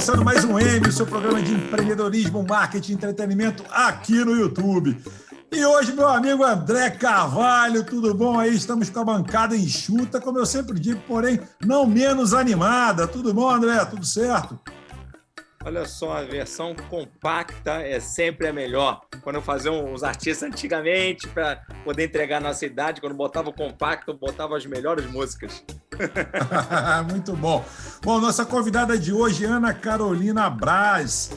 começando mais um M, o seu programa de empreendedorismo, marketing e entretenimento aqui no YouTube. E hoje, meu amigo André Carvalho, tudo bom aí? Estamos com a bancada enxuta, como eu sempre digo, porém não menos animada. Tudo bom, André? Tudo certo? Olha só, a versão compacta é sempre a melhor. Quando eu fazia uns artistas antigamente, para poder entregar a nossa idade, quando botava o compacto, eu botava as melhores músicas. Muito bom. Bom, nossa convidada de hoje, Ana Carolina Braz.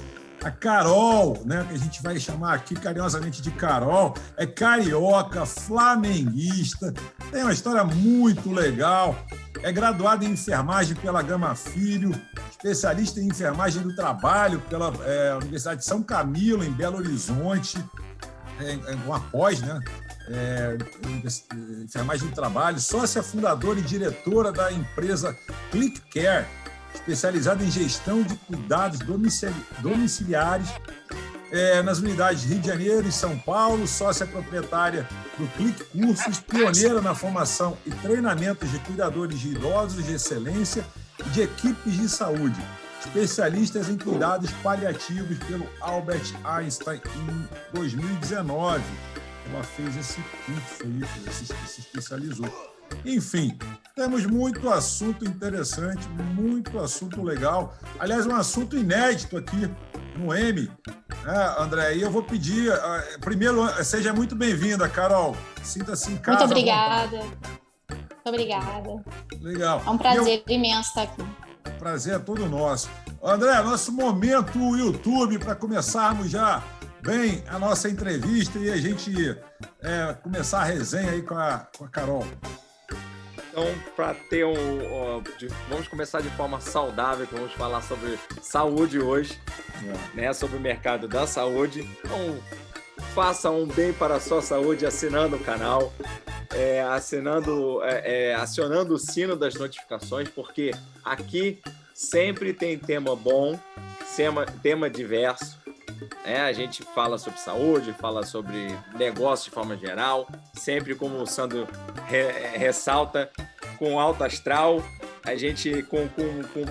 A Carol, né, que a gente vai chamar aqui carinhosamente de Carol, é carioca, flamenguista, tem uma história muito legal, é graduada em enfermagem pela Gama Filho, especialista em enfermagem do trabalho pela Universidade de São Camilo, em Belo Horizonte, uma pós, né? Enfermagem do trabalho, sócia fundadora e diretora da empresa ClickCare, especializada em gestão de cuidados domiciliares nas unidades de Rio de Janeiro e São Paulo, sócia proprietária do Click Cursos, pioneira na formação e treinamentos de cuidadores de idosos de excelência e de equipes de saúde, especialistas em cuidados paliativos pelo Albert Einstein em 2019. Ela fez esse curso aí, se especializou. Enfim, temos muito assunto interessante, muito assunto legal. Aliás, um assunto inédito aqui no M, né, André? E eu vou pedir, primeiro, seja muito bem-vinda, Carol. Sinta-se em casa. Muito obrigada. Muito obrigada. Legal. É um prazer imenso estar aqui. Prazer é todo nosso. André, nosso momento YouTube, para começarmos já bem a nossa entrevista e a gente começar a resenha aí com a Carol. Então, para ter vamos começar de forma saudável, que vamos falar sobre saúde hoje, né? Sobre o mercado da saúde. Então, faça um bem para a sua saúde assinando o canal, acionando o sino das notificações, porque aqui sempre tem tema bom, tema diverso. A gente fala sobre saúde, fala sobre negócio de forma geral, sempre, como o Sandro ressalta, com alto astral, a gente com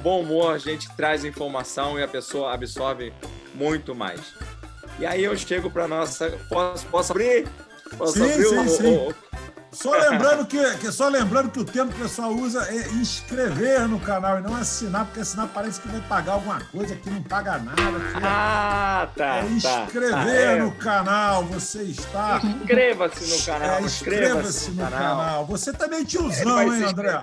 bom humor, a gente traz informação e a pessoa absorve muito mais. E aí eu chego para nossa... Posso abrir? Sim. Só lembrando que o termo que o pessoal usa é inscrever no canal e não assinar, porque assinar parece que vai pagar alguma coisa que não paga nada. Tá. Inscrever no canal, você está... Inscreva-se no canal. Inscreva-se no canal. Você também tiozão, hein, André?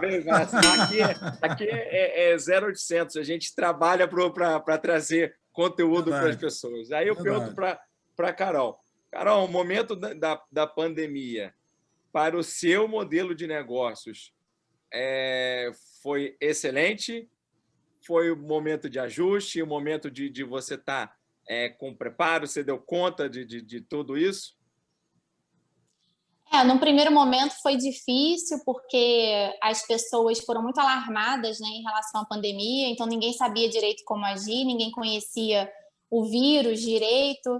Aqui é 0800, a gente trabalha para trazer conteúdo para as pessoas. Aí eu pergunto para Carol. Carol, o momento da pandemia, para o seu modelo de negócios, foi excelente? Foi o momento de ajuste, o momento de você estar com preparo? Você deu conta de tudo isso? No primeiro momento foi difícil, porque as pessoas foram muito alarmadas, né, em relação à pandemia, então ninguém sabia direito como agir, ninguém conhecia o vírus direito,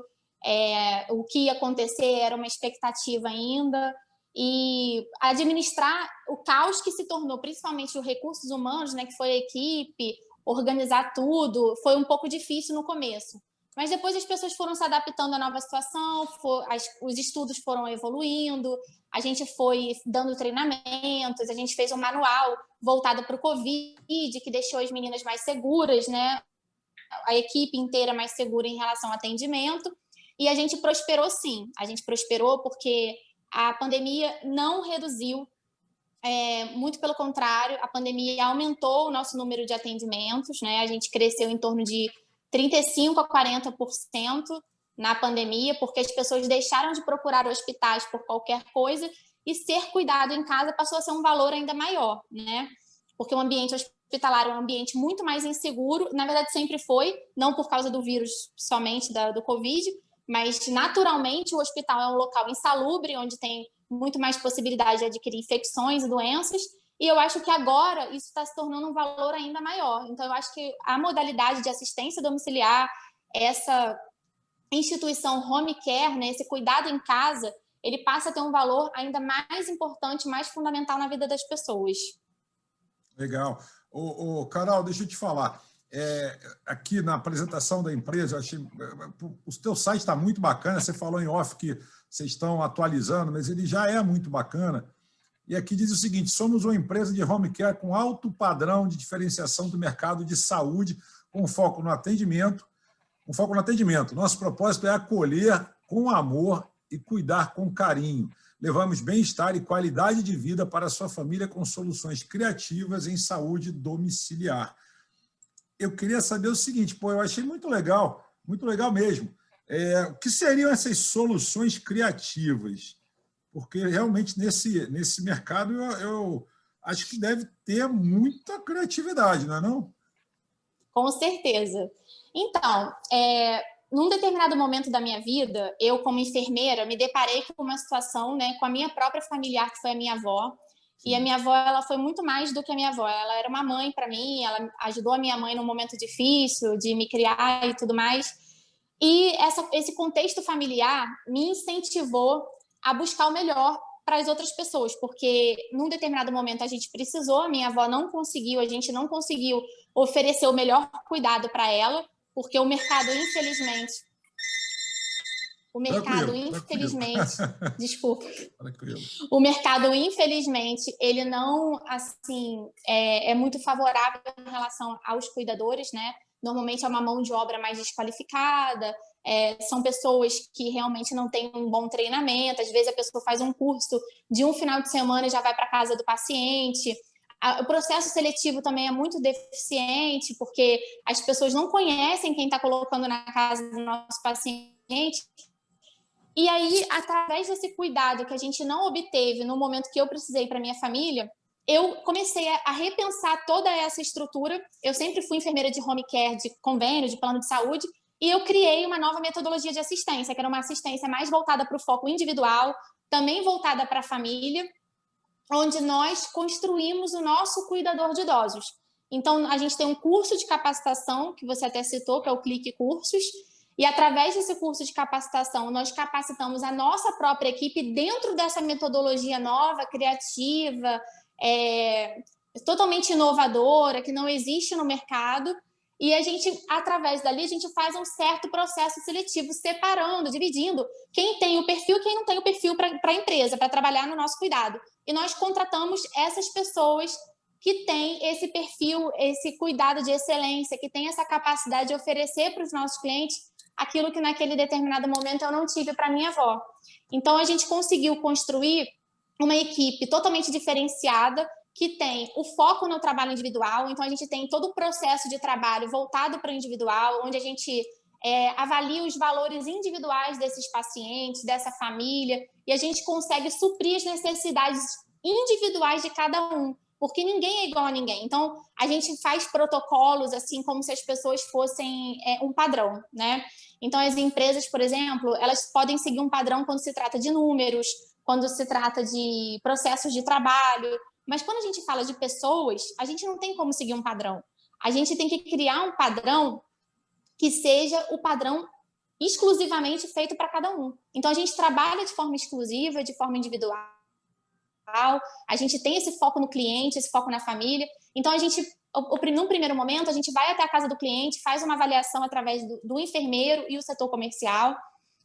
o que ia acontecer era uma expectativa ainda. E administrar o caos que se tornou, principalmente os recursos humanos, né, que foi a equipe, organizar tudo, foi um pouco difícil no começo. Mas depois as pessoas foram se adaptando à nova situação, os estudos foram evoluindo, a gente foi dando treinamentos, a gente fez um manual voltado para o Covid, que deixou as meninas mais seguras, né, a equipe inteira mais segura em relação ao atendimento. E a gente prosperou, sim. A gente prosperou porque a pandemia não reduziu, muito pelo contrário, a pandemia aumentou o nosso número de atendimentos, né? A gente cresceu em torno de 35% a 40% na pandemia, porque as pessoas deixaram de procurar hospitais por qualquer coisa e ser cuidado em casa passou a ser um valor ainda maior, né? Porque o ambiente hospitalar é um ambiente muito mais inseguro, na verdade sempre foi, não por causa do vírus somente do Covid, mas naturalmente o hospital é um local insalubre, onde tem muito mais possibilidade de adquirir infecções e doenças, e eu acho que agora isso está se tornando um valor ainda maior. Então eu acho que a modalidade de assistência domiciliar, essa instituição home care, né, esse cuidado em casa, ele passa a ter um valor ainda mais importante, mais fundamental na vida das pessoas. Legal. Carol, deixa eu te falar. aqui na apresentação da empresa, eu achei, o teu site está muito bacana, você falou em off que vocês estão atualizando, mas ele já é muito bacana. E aqui diz o seguinte: somos uma empresa de home care com alto padrão de diferenciação do mercado de saúde, com foco no atendimento. Nosso propósito é acolher com amor e cuidar com carinho. Levamos bem-estar e qualidade de vida para a sua família com soluções criativas em saúde domiciliar. Eu queria saber o seguinte, eu achei muito legal mesmo. O que seriam essas soluções criativas? Porque realmente nesse mercado eu acho que deve ter muita criatividade, não é não? Com certeza. Então, num determinado momento da minha vida, eu, como enfermeira, me deparei com uma situação, né, com a minha própria familiar, que foi a minha avó. E a minha avó, ela foi muito mais do que a minha avó. Ela era uma mãe para mim, ela ajudou a minha mãe num momento difícil de me criar e tudo mais. E esse contexto familiar me incentivou a buscar o melhor para as outras pessoas, porque num determinado momento a gente precisou, a minha avó a gente não conseguiu oferecer o melhor cuidado para ela, porque o mercado, infelizmente, desculpa. O mercado, infelizmente, ele não, assim, é muito favorável em relação aos cuidadores, né? Normalmente é uma mão de obra mais desqualificada, são pessoas que realmente não têm um bom treinamento, às vezes a pessoa faz um curso de um final de semana e já vai para a casa do paciente. O processo seletivo também é muito deficiente, porque as pessoas não conhecem quem está colocando na casa do nosso paciente. E aí, através desse cuidado que a gente não obteve no momento que eu precisei para minha família, eu comecei a repensar toda essa estrutura. Eu sempre fui enfermeira de home care, de convênio, de plano de saúde, e eu criei uma nova metodologia de assistência, que era uma assistência mais voltada para o foco individual, também voltada para a família, onde nós construímos o nosso cuidador de idosos. Então, a gente tem um curso de capacitação, que você até citou, que é o Clique Cursos, e através desse curso de capacitação, nós capacitamos a nossa própria equipe dentro dessa metodologia nova, criativa, totalmente inovadora, que não existe no mercado. E a gente, através dali, a gente faz um certo processo seletivo, separando, dividindo quem tem o perfil e quem não tem o perfil para a empresa, para trabalhar no nosso cuidado. E nós contratamos essas pessoas que têm esse perfil, esse cuidado de excelência, que têm essa capacidade de oferecer para os nossos clientes aquilo que naquele determinado momento eu não tive para minha avó. Então, a gente conseguiu construir uma equipe totalmente diferenciada, que tem o foco no trabalho individual. Então, a gente tem todo o processo de trabalho voltado para o individual, onde a gente avalia os valores individuais desses pacientes, dessa família, e a gente consegue suprir as necessidades individuais de cada um, porque ninguém é igual a ninguém. Então, a gente faz protocolos, assim, como se as pessoas fossem um padrão, né? Então, as empresas, por exemplo, elas podem seguir um padrão quando se trata de números, quando se trata de processos de trabalho, mas quando a gente fala de pessoas, a gente não tem como seguir um padrão. A gente tem que criar um padrão que seja o padrão exclusivamente feito para cada um. Então, a gente trabalha de forma exclusiva, de forma individual, a gente tem esse foco no cliente, esse foco na família. Então, num primeiro momento, a gente vai até a casa do cliente, faz uma avaliação através do enfermeiro e o setor comercial.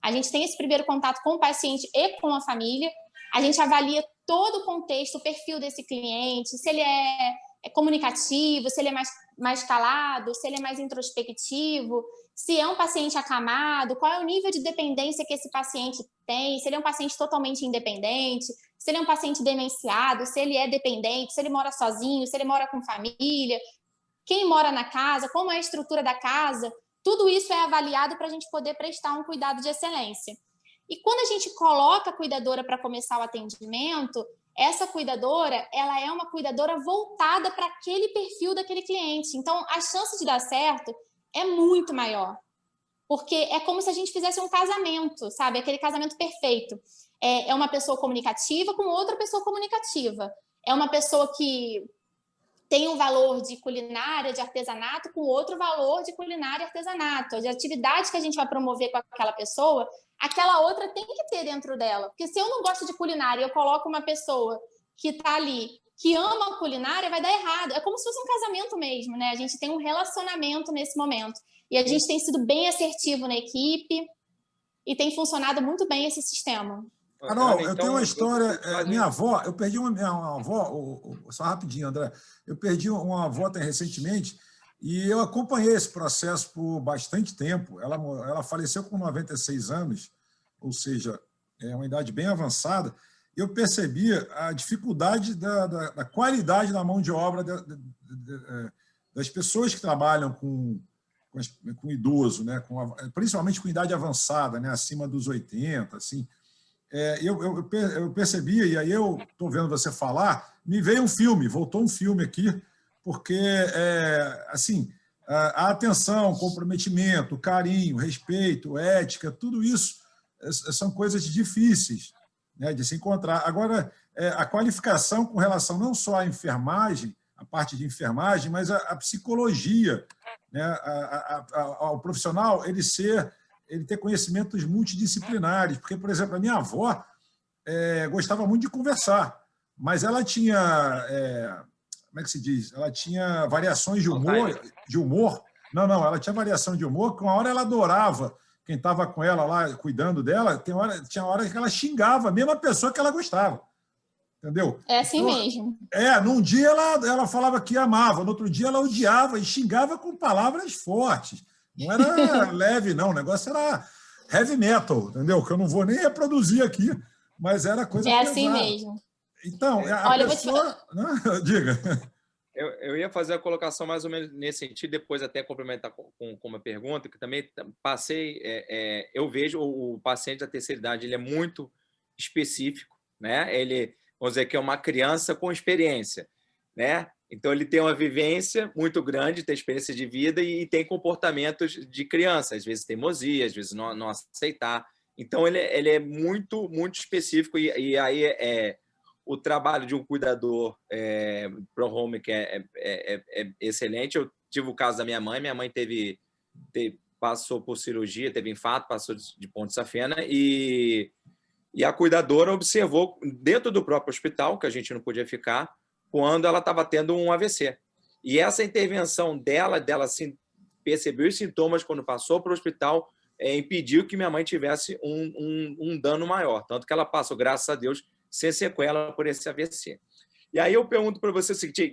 A gente tem esse primeiro contato com o paciente e com a família. A gente avalia todo o contexto, o perfil desse cliente, se ele é comunicativo, se ele é mais calado, se ele é mais introspectivo, se é um paciente acamado, qual é o nível de dependência que esse paciente tem, se ele é um paciente totalmente independente, se ele é um paciente demenciado, se ele é dependente, se ele mora sozinho, se ele mora com família, quem mora na casa, como é a estrutura da casa. Tudo isso é avaliado para a gente poder prestar um cuidado de excelência. E quando a gente coloca a cuidadora para começar o atendimento, essa cuidadora, ela é uma cuidadora voltada para aquele perfil daquele cliente. Então, a chance de dar certo é muito maior. Porque é como se a gente fizesse um casamento, sabe? Aquele casamento perfeito. É uma pessoa comunicativa com outra pessoa comunicativa. É uma pessoa que tem um valor de culinária, de artesanato, com outro valor de culinária e artesanato. As atividades que a gente vai promover com aquela pessoa, aquela outra tem que ter dentro dela. Porque se eu não gosto de culinária e eu coloco uma pessoa que está ali que ama a culinária, vai dar errado. É como se fosse um casamento mesmo, né? A gente tem um relacionamento nesse momento. E a gente tem sido bem assertivo na equipe e tem funcionado muito bem esse sistema. Carol, eu tenho uma história. Minha avó, eu perdi minha avó, só rapidinho, André. Eu perdi uma avó até recentemente e eu acompanhei esse processo por bastante tempo. Ela faleceu com 96 anos, ou seja, é uma idade bem avançada. Eu percebi a dificuldade da qualidade da mão de obra das pessoas que trabalham com idoso, né? Principalmente com idade avançada, né? Acima dos 80, assim. Eu percebi, e aí eu estou vendo você falar, me veio voltou um filme aqui, porque assim, a atenção, comprometimento, carinho, respeito, ética, tudo isso são coisas difíceis, né, de se encontrar. Agora, a qualificação com relação não só à enfermagem, a parte de enfermagem, mas a psicologia, né, ao profissional, ele ter conhecimentos multidisciplinares. Porque, por exemplo, a minha avó gostava muito de conversar, mas ela tinha, como é que se diz? Ela tinha variações de humor. Não, ela tinha variação de humor, que uma hora ela adorava quem estava com ela lá, cuidando dela, tinha hora que ela xingava a mesma pessoa que ela gostava. Entendeu? É assim então, mesmo. Num dia ela falava que amava, no outro dia ela odiava e xingava com palavras fortes. Não era leve, não. O negócio era heavy metal, entendeu? Que eu não vou nem reproduzir aqui, mas era coisa pesada. É assim mesmo. Então, a pessoa... Não, diga. Eu ia fazer a colocação mais ou menos nesse sentido, depois até complementar com uma pergunta, que também passei... eu vejo o paciente da terceira idade, ele é muito específico, né? Ele, vamos dizer que é uma criança com experiência, né? Então, ele tem uma vivência muito grande, tem experiência de vida e tem comportamentos de criança, às vezes teimosia, às vezes não aceitar. Então, ele é muito, muito específico e aí o trabalho de um cuidador pro home que é excelente. Eu tive o caso da minha mãe passou por cirurgia, teve infarto, passou de ponte safena e a cuidadora observou dentro do próprio hospital, que a gente não podia ficar, quando ela estava tendo um AVC. E essa intervenção dela assim, percebeu os sintomas quando passou para o hospital, impediu que minha mãe tivesse um dano maior. Tanto que ela passou, graças a Deus, sem sequela por esse AVC. E aí eu pergunto para você o seguinte,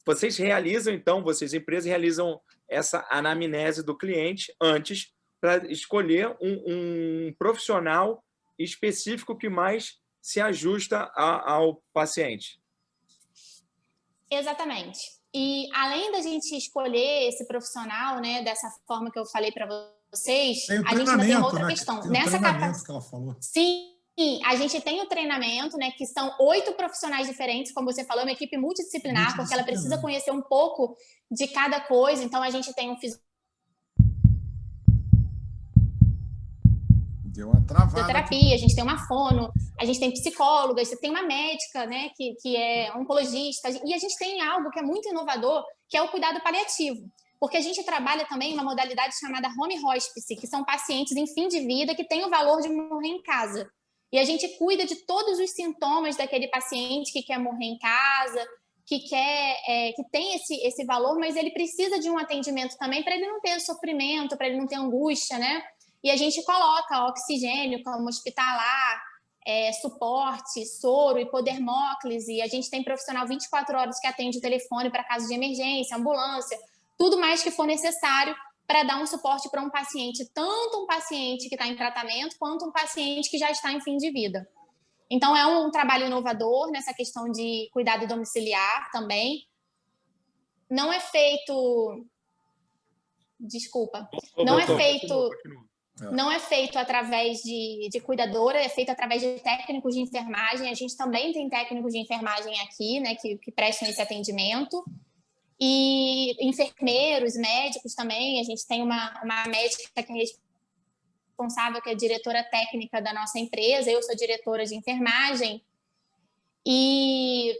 vocês realizam, então, vocês empresas realizam essa anamnese do cliente antes para escolher um profissional específico que mais se ajusta ao paciente. Exatamente. E além da gente escolher esse profissional, né, dessa forma que eu falei para vocês, a gente ainda tem uma outra questão. Nessa treinamento que ela falou. Sim, a gente tem o treinamento, né, que são 8 profissionais diferentes, como você falou, é uma equipe multidisciplinar, porque ela precisa conhecer um pouco de cada coisa. Então, a gente tem um Deu uma travada. Fisioterapia, a gente tem uma fono, a gente tem psicólogas, tem uma médica, né, que é oncologista, e a gente tem algo que é muito inovador, que é o cuidado paliativo, porque a gente trabalha também uma modalidade chamada home hospice, que são pacientes em fim de vida que têm o valor de morrer em casa. E a gente cuida de todos os sintomas daquele paciente que quer morrer em casa, que tem esse valor, mas ele precisa de um atendimento também para ele não ter sofrimento, para ele não ter angústia, né? E a gente coloca oxigênio como hospitalar, suporte, soro, hipodermóclise. A gente tem profissional 24 horas que atende o telefone para caso de emergência, ambulância, tudo mais que for necessário para dar um suporte para um paciente, tanto um paciente que está em tratamento, quanto um paciente que já está em fim de vida. Então, é um trabalho inovador nessa questão de cuidado domiciliar também. Não é feito... Desculpa. Não é feito através de cuidadora, é feito através de técnicos de enfermagem. A gente também tem técnicos de enfermagem aqui, né, que prestam esse atendimento. E enfermeiros, médicos também. A gente tem uma médica que é responsável, que é diretora técnica da nossa empresa. Eu sou diretora de enfermagem. E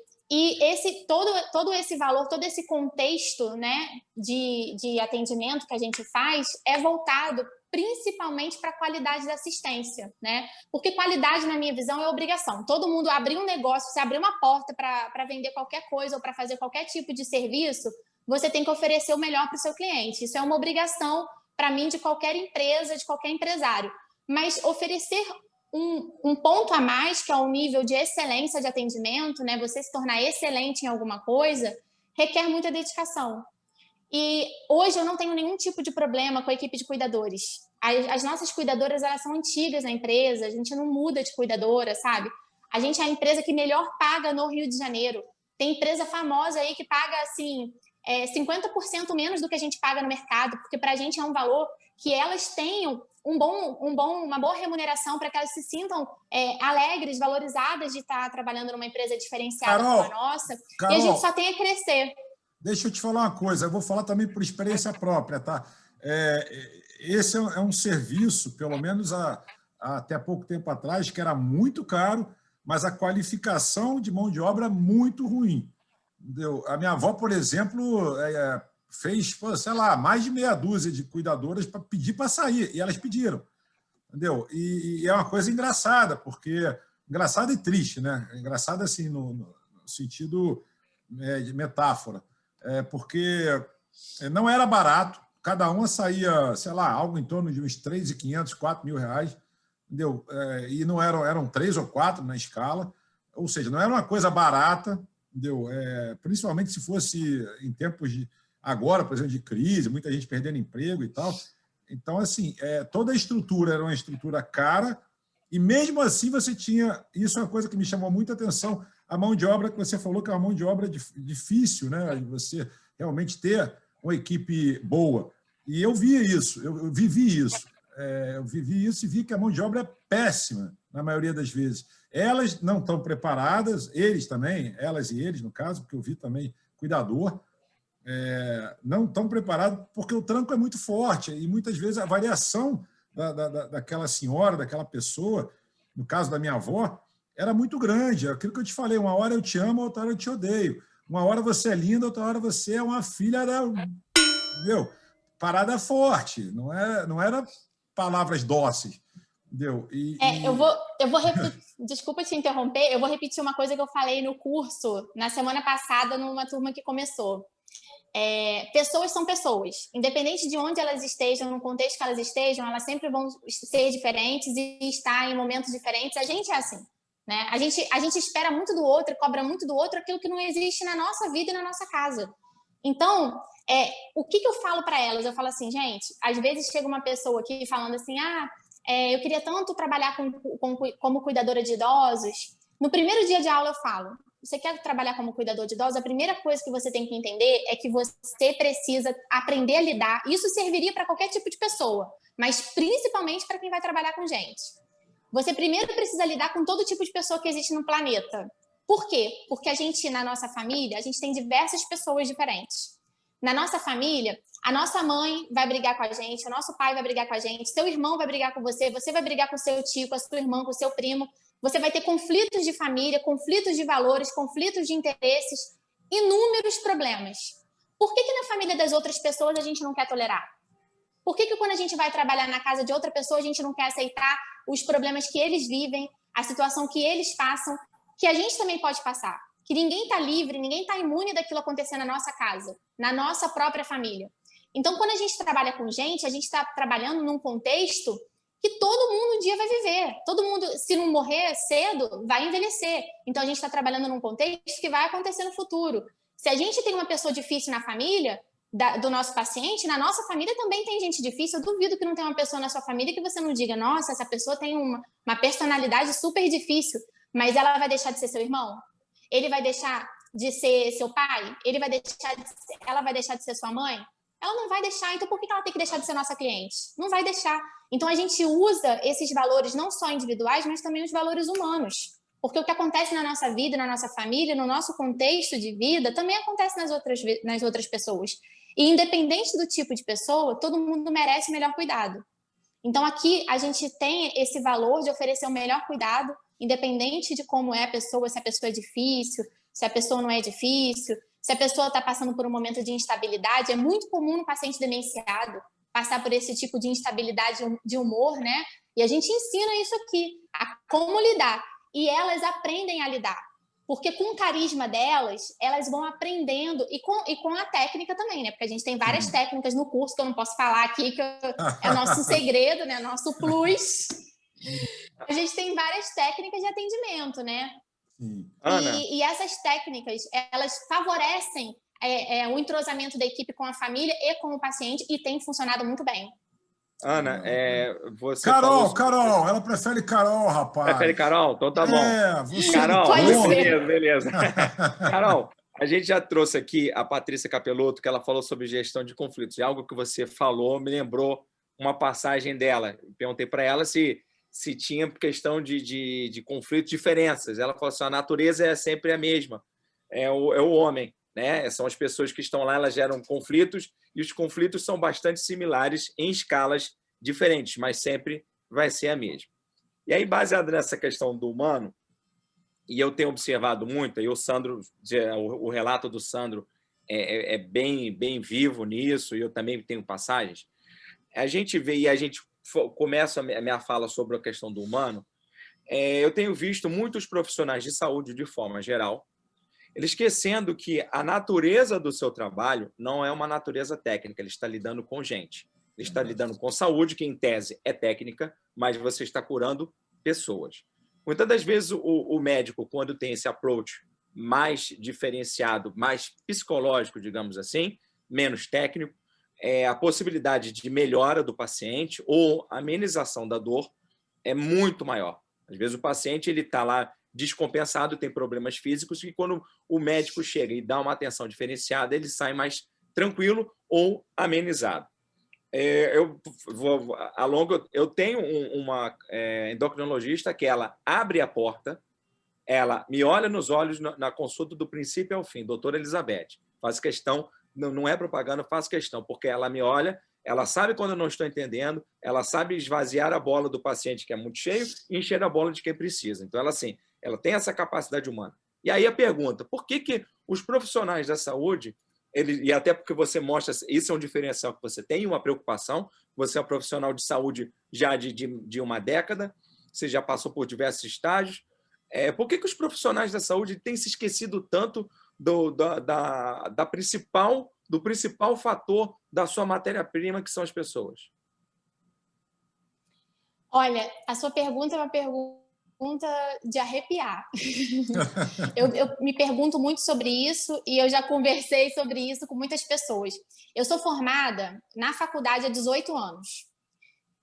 todo esse valor, todo esse contexto, né, de atendimento que a gente faz é voltado principalmente para a qualidade da assistência, né? Porque qualidade, na minha visão, é obrigação. Todo mundo abrir um negócio, você abrir uma porta para vender qualquer coisa ou para fazer qualquer tipo de serviço, você tem que oferecer o melhor para o seu cliente. Isso é uma obrigação, para mim, de qualquer empresa, de qualquer empresário. Mas oferecer um ponto a mais, que é o nível de excelência de atendimento, né? Você se tornar excelente em alguma coisa, requer muita dedicação. E hoje eu não tenho nenhum tipo de problema com a equipe de cuidadores. As nossas cuidadoras, elas são antigas na empresa, a gente não muda de cuidadora, sabe? A gente é a empresa que melhor paga no Rio de Janeiro. Tem empresa famosa aí que paga, assim, 50% menos do que a gente paga no mercado, porque para a gente é um valor que elas tenham uma boa remuneração para que elas se sintam alegres, valorizadas de estar trabalhando numa empresa diferenciada como a nossa. Carol, e a gente só tem a crescer. Deixa eu te falar uma coisa, eu vou falar também por experiência própria, tá? Esse é um serviço, pelo menos até pouco tempo atrás, que era muito caro, mas a qualificação de mão de obra é muito ruim. Entendeu? A minha avó, por exemplo, fez, sei lá, mais de meia dúzia de cuidadoras para pedir para sair, e elas pediram. Entendeu? E é uma coisa engraçada, porque... Engraçada e triste, né? Engraçada, assim, no sentido de metáfora. Porque não era barato, cada uma saía, sei lá, algo em torno de uns 3.500, 4.000 reais, entendeu? E não eram 3 ou 4 na escala, ou seja, não era uma coisa barata, entendeu? Principalmente se fosse em tempos de agora, por exemplo, de crise, muita gente perdendo emprego e tal. Então, assim, toda a estrutura era uma estrutura cara, e mesmo assim você tinha, isso é uma coisa que me chamou muita atenção, a mão de obra que você falou que é uma mão de obra difícil, né? Você realmente ter uma equipe boa. E eu via isso, eu vivi isso. Eu vivi isso e vi que a mão de obra é péssima, na maioria das vezes. Elas não estão preparadas, eles também, elas e eles, no caso, porque eu vi também cuidador, não estão preparados porque o tranco é muito forte e muitas vezes a variação daquela senhora, daquela pessoa, no caso da minha avó, era muito grande. Aquilo que eu te falei, uma hora eu te amo, outra hora eu te odeio. Uma hora você é linda, outra hora você é uma filha da... Entendeu? Parada forte, não era palavras dóceis. Entendeu? Eu vou repetir, desculpa te interromper, eu vou repetir uma coisa que eu falei no curso, na semana passada, numa turma que começou. Pessoas são pessoas. Independente de onde elas estejam, no contexto que elas estejam, elas sempre vão ser diferentes e estar em momentos diferentes. A gente é assim. Né? A gente espera muito do outro, cobra muito do outro aquilo que não existe na nossa vida e na nossa casa. Então, o que eu falo para elas? Eu falo assim, gente, às vezes chega uma pessoa aqui falando assim, eu queria tanto trabalhar como cuidadora de idosos. No primeiro dia de aula eu falo, você quer trabalhar como cuidador de idosos? A primeira coisa que você tem que entender é que você precisa aprender a lidar. Isso serviria para qualquer tipo de pessoa, mas principalmente para quem vai trabalhar com gente. Você primeiro precisa lidar com todo tipo de pessoa que existe no planeta. Por quê? Porque a gente, na nossa família, a gente tem diversas pessoas diferentes. Na nossa família, a nossa mãe vai brigar com a gente, o nosso pai vai brigar com a gente, seu irmão vai brigar com você vai brigar com seu tio, com a sua irmã, com o seu primo. Você vai ter conflitos de família, conflitos de valores, conflitos de interesses, inúmeros problemas. Por que na família das outras pessoas a gente não quer tolerar? Por que quando a gente vai trabalhar na casa de outra pessoa, a gente não quer aceitar os problemas que eles vivem, a situação que eles passam, que a gente também pode passar? Que ninguém está livre, ninguém está imune daquilo acontecer na nossa casa, na nossa própria família. Então, quando a gente trabalha com gente, a gente está trabalhando num contexto que todo mundo um dia vai viver. Todo mundo, se não morrer cedo, vai envelhecer. Então, a gente está trabalhando num contexto que vai acontecer no futuro. Se a gente tem uma pessoa difícil na família, do nosso paciente, na nossa família também tem gente difícil. Eu duvido que não tenha uma pessoa na sua família que você não diga, nossa, essa pessoa tem uma personalidade super difícil, mas ela vai deixar de ser seu irmão? Ele vai deixar de ser seu pai? Ela vai deixar de ser sua mãe? Ela não vai deixar, então por que ela tem que deixar de ser nossa cliente? Não vai deixar. Então a gente usa esses valores não só individuais, mas também os valores humanos. Porque o que acontece na nossa vida, na nossa família, no nosso contexto de vida, também acontece nas outras pessoas. E independente do tipo de pessoa, todo mundo merece o melhor cuidado. Então aqui a gente tem esse valor de oferecer o melhor cuidado, independente de como é a pessoa, se a pessoa é difícil, se a pessoa não é difícil, se a pessoa está passando por um momento de instabilidade. É muito comum no paciente demenciado. passar por esse tipo de instabilidade de humor, né? E a gente ensina isso aqui, a como lidar. E elas aprendem a lidar. Porque com o carisma delas, elas vão aprendendo, e com a técnica também, né? Porque a gente tem várias técnicas no curso, que eu não posso falar aqui, que é nosso segredo, né? Nosso plus. A gente tem várias técnicas de atendimento, né? Ana. E essas técnicas, elas favorecem o entrosamento da equipe com a família e com o paciente, e tem funcionado muito bem. Ana, você Carol, ela prefere Carol, rapaz. Prefere Carol? Então tá bom. Você Carol, pode ser. beleza. Carol, a gente já trouxe aqui a Patrícia Capelotto, que ela falou sobre gestão de conflitos. E algo que você falou me lembrou uma passagem dela. Perguntei para ela se tinha questão de conflitos, diferenças. Ela falou assim, a natureza é sempre a mesma. É o homem, né? São as pessoas que estão lá, elas geram conflitos, e os conflitos são bastante similares em escalas diferentes, mas sempre vai ser a mesma. E aí, baseado nessa questão do humano, e eu tenho observado muito, e o Sandro, o relato do Sandro é bem vivo nisso, e eu também tenho passagens, a gente vê, e a gente começa a minha fala sobre a questão do humano, eu tenho visto muitos profissionais de saúde, de forma geral, ele esquecendo que a natureza do seu trabalho não é uma natureza técnica, ele está lidando com gente. Ele está lidando com saúde, que em tese é técnica, mas você está curando pessoas. Muitas das vezes o médico, quando tem esse approach mais diferenciado, mais psicológico, digamos assim, menos técnico, a possibilidade de melhora do paciente ou amenização da dor é muito maior. Às vezes o paciente está lá descompensado, tem problemas físicos, e quando o médico chega e dá uma atenção diferenciada, ele sai mais tranquilo ou amenizado. Eu tenho uma endocrinologista que ela abre a porta, ela me olha nos olhos na consulta do princípio ao fim, doutora Elizabeth, faz questão, não é propaganda, faz questão, porque ela me olha, ela sabe quando eu não estou entendendo, ela sabe esvaziar a bola do paciente que é muito cheio e encher a bola de quem precisa. Então, ela tem essa capacidade humana. E aí a pergunta, por que os profissionais da saúde, e até porque você mostra, isso é um diferencial que você tem, uma preocupação, você é um profissional de saúde já de uma década, você já passou por diversos estágios, por que os profissionais da saúde têm se esquecido tanto do principal fator da sua matéria-prima, que são as pessoas? Olha, a sua pergunta é uma pergunta de arrepiar. Eu me pergunto muito sobre isso, e eu já conversei sobre isso com muitas pessoas. Eu sou formada na faculdade há 18 anos.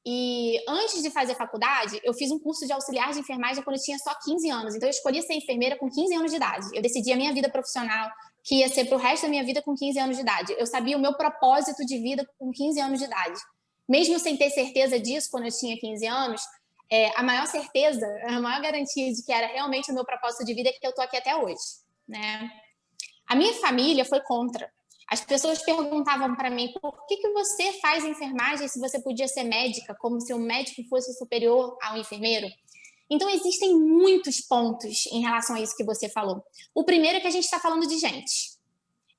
E antes de fazer faculdade, eu fiz um curso de auxiliar de enfermagem quando eu tinha só 15 anos. Então, eu escolhi ser enfermeira com 15 anos de idade. Eu decidi a minha vida profissional, que ia ser para o resto da minha vida com 15 anos de idade. Eu sabia o meu propósito de vida com 15 anos de idade. Mesmo sem ter certeza disso quando eu tinha 15 anos, a maior certeza, a maior garantia de que era realmente o meu propósito de vida é que eu estou aqui até hoje, né? A minha família foi contra. As pessoas perguntavam para mim, por que você faz enfermagem se você podia ser médica, como se o médico fosse superior ao enfermeiro? Então, existem muitos pontos em relação a isso que você falou. O primeiro é que a gente está falando de gente.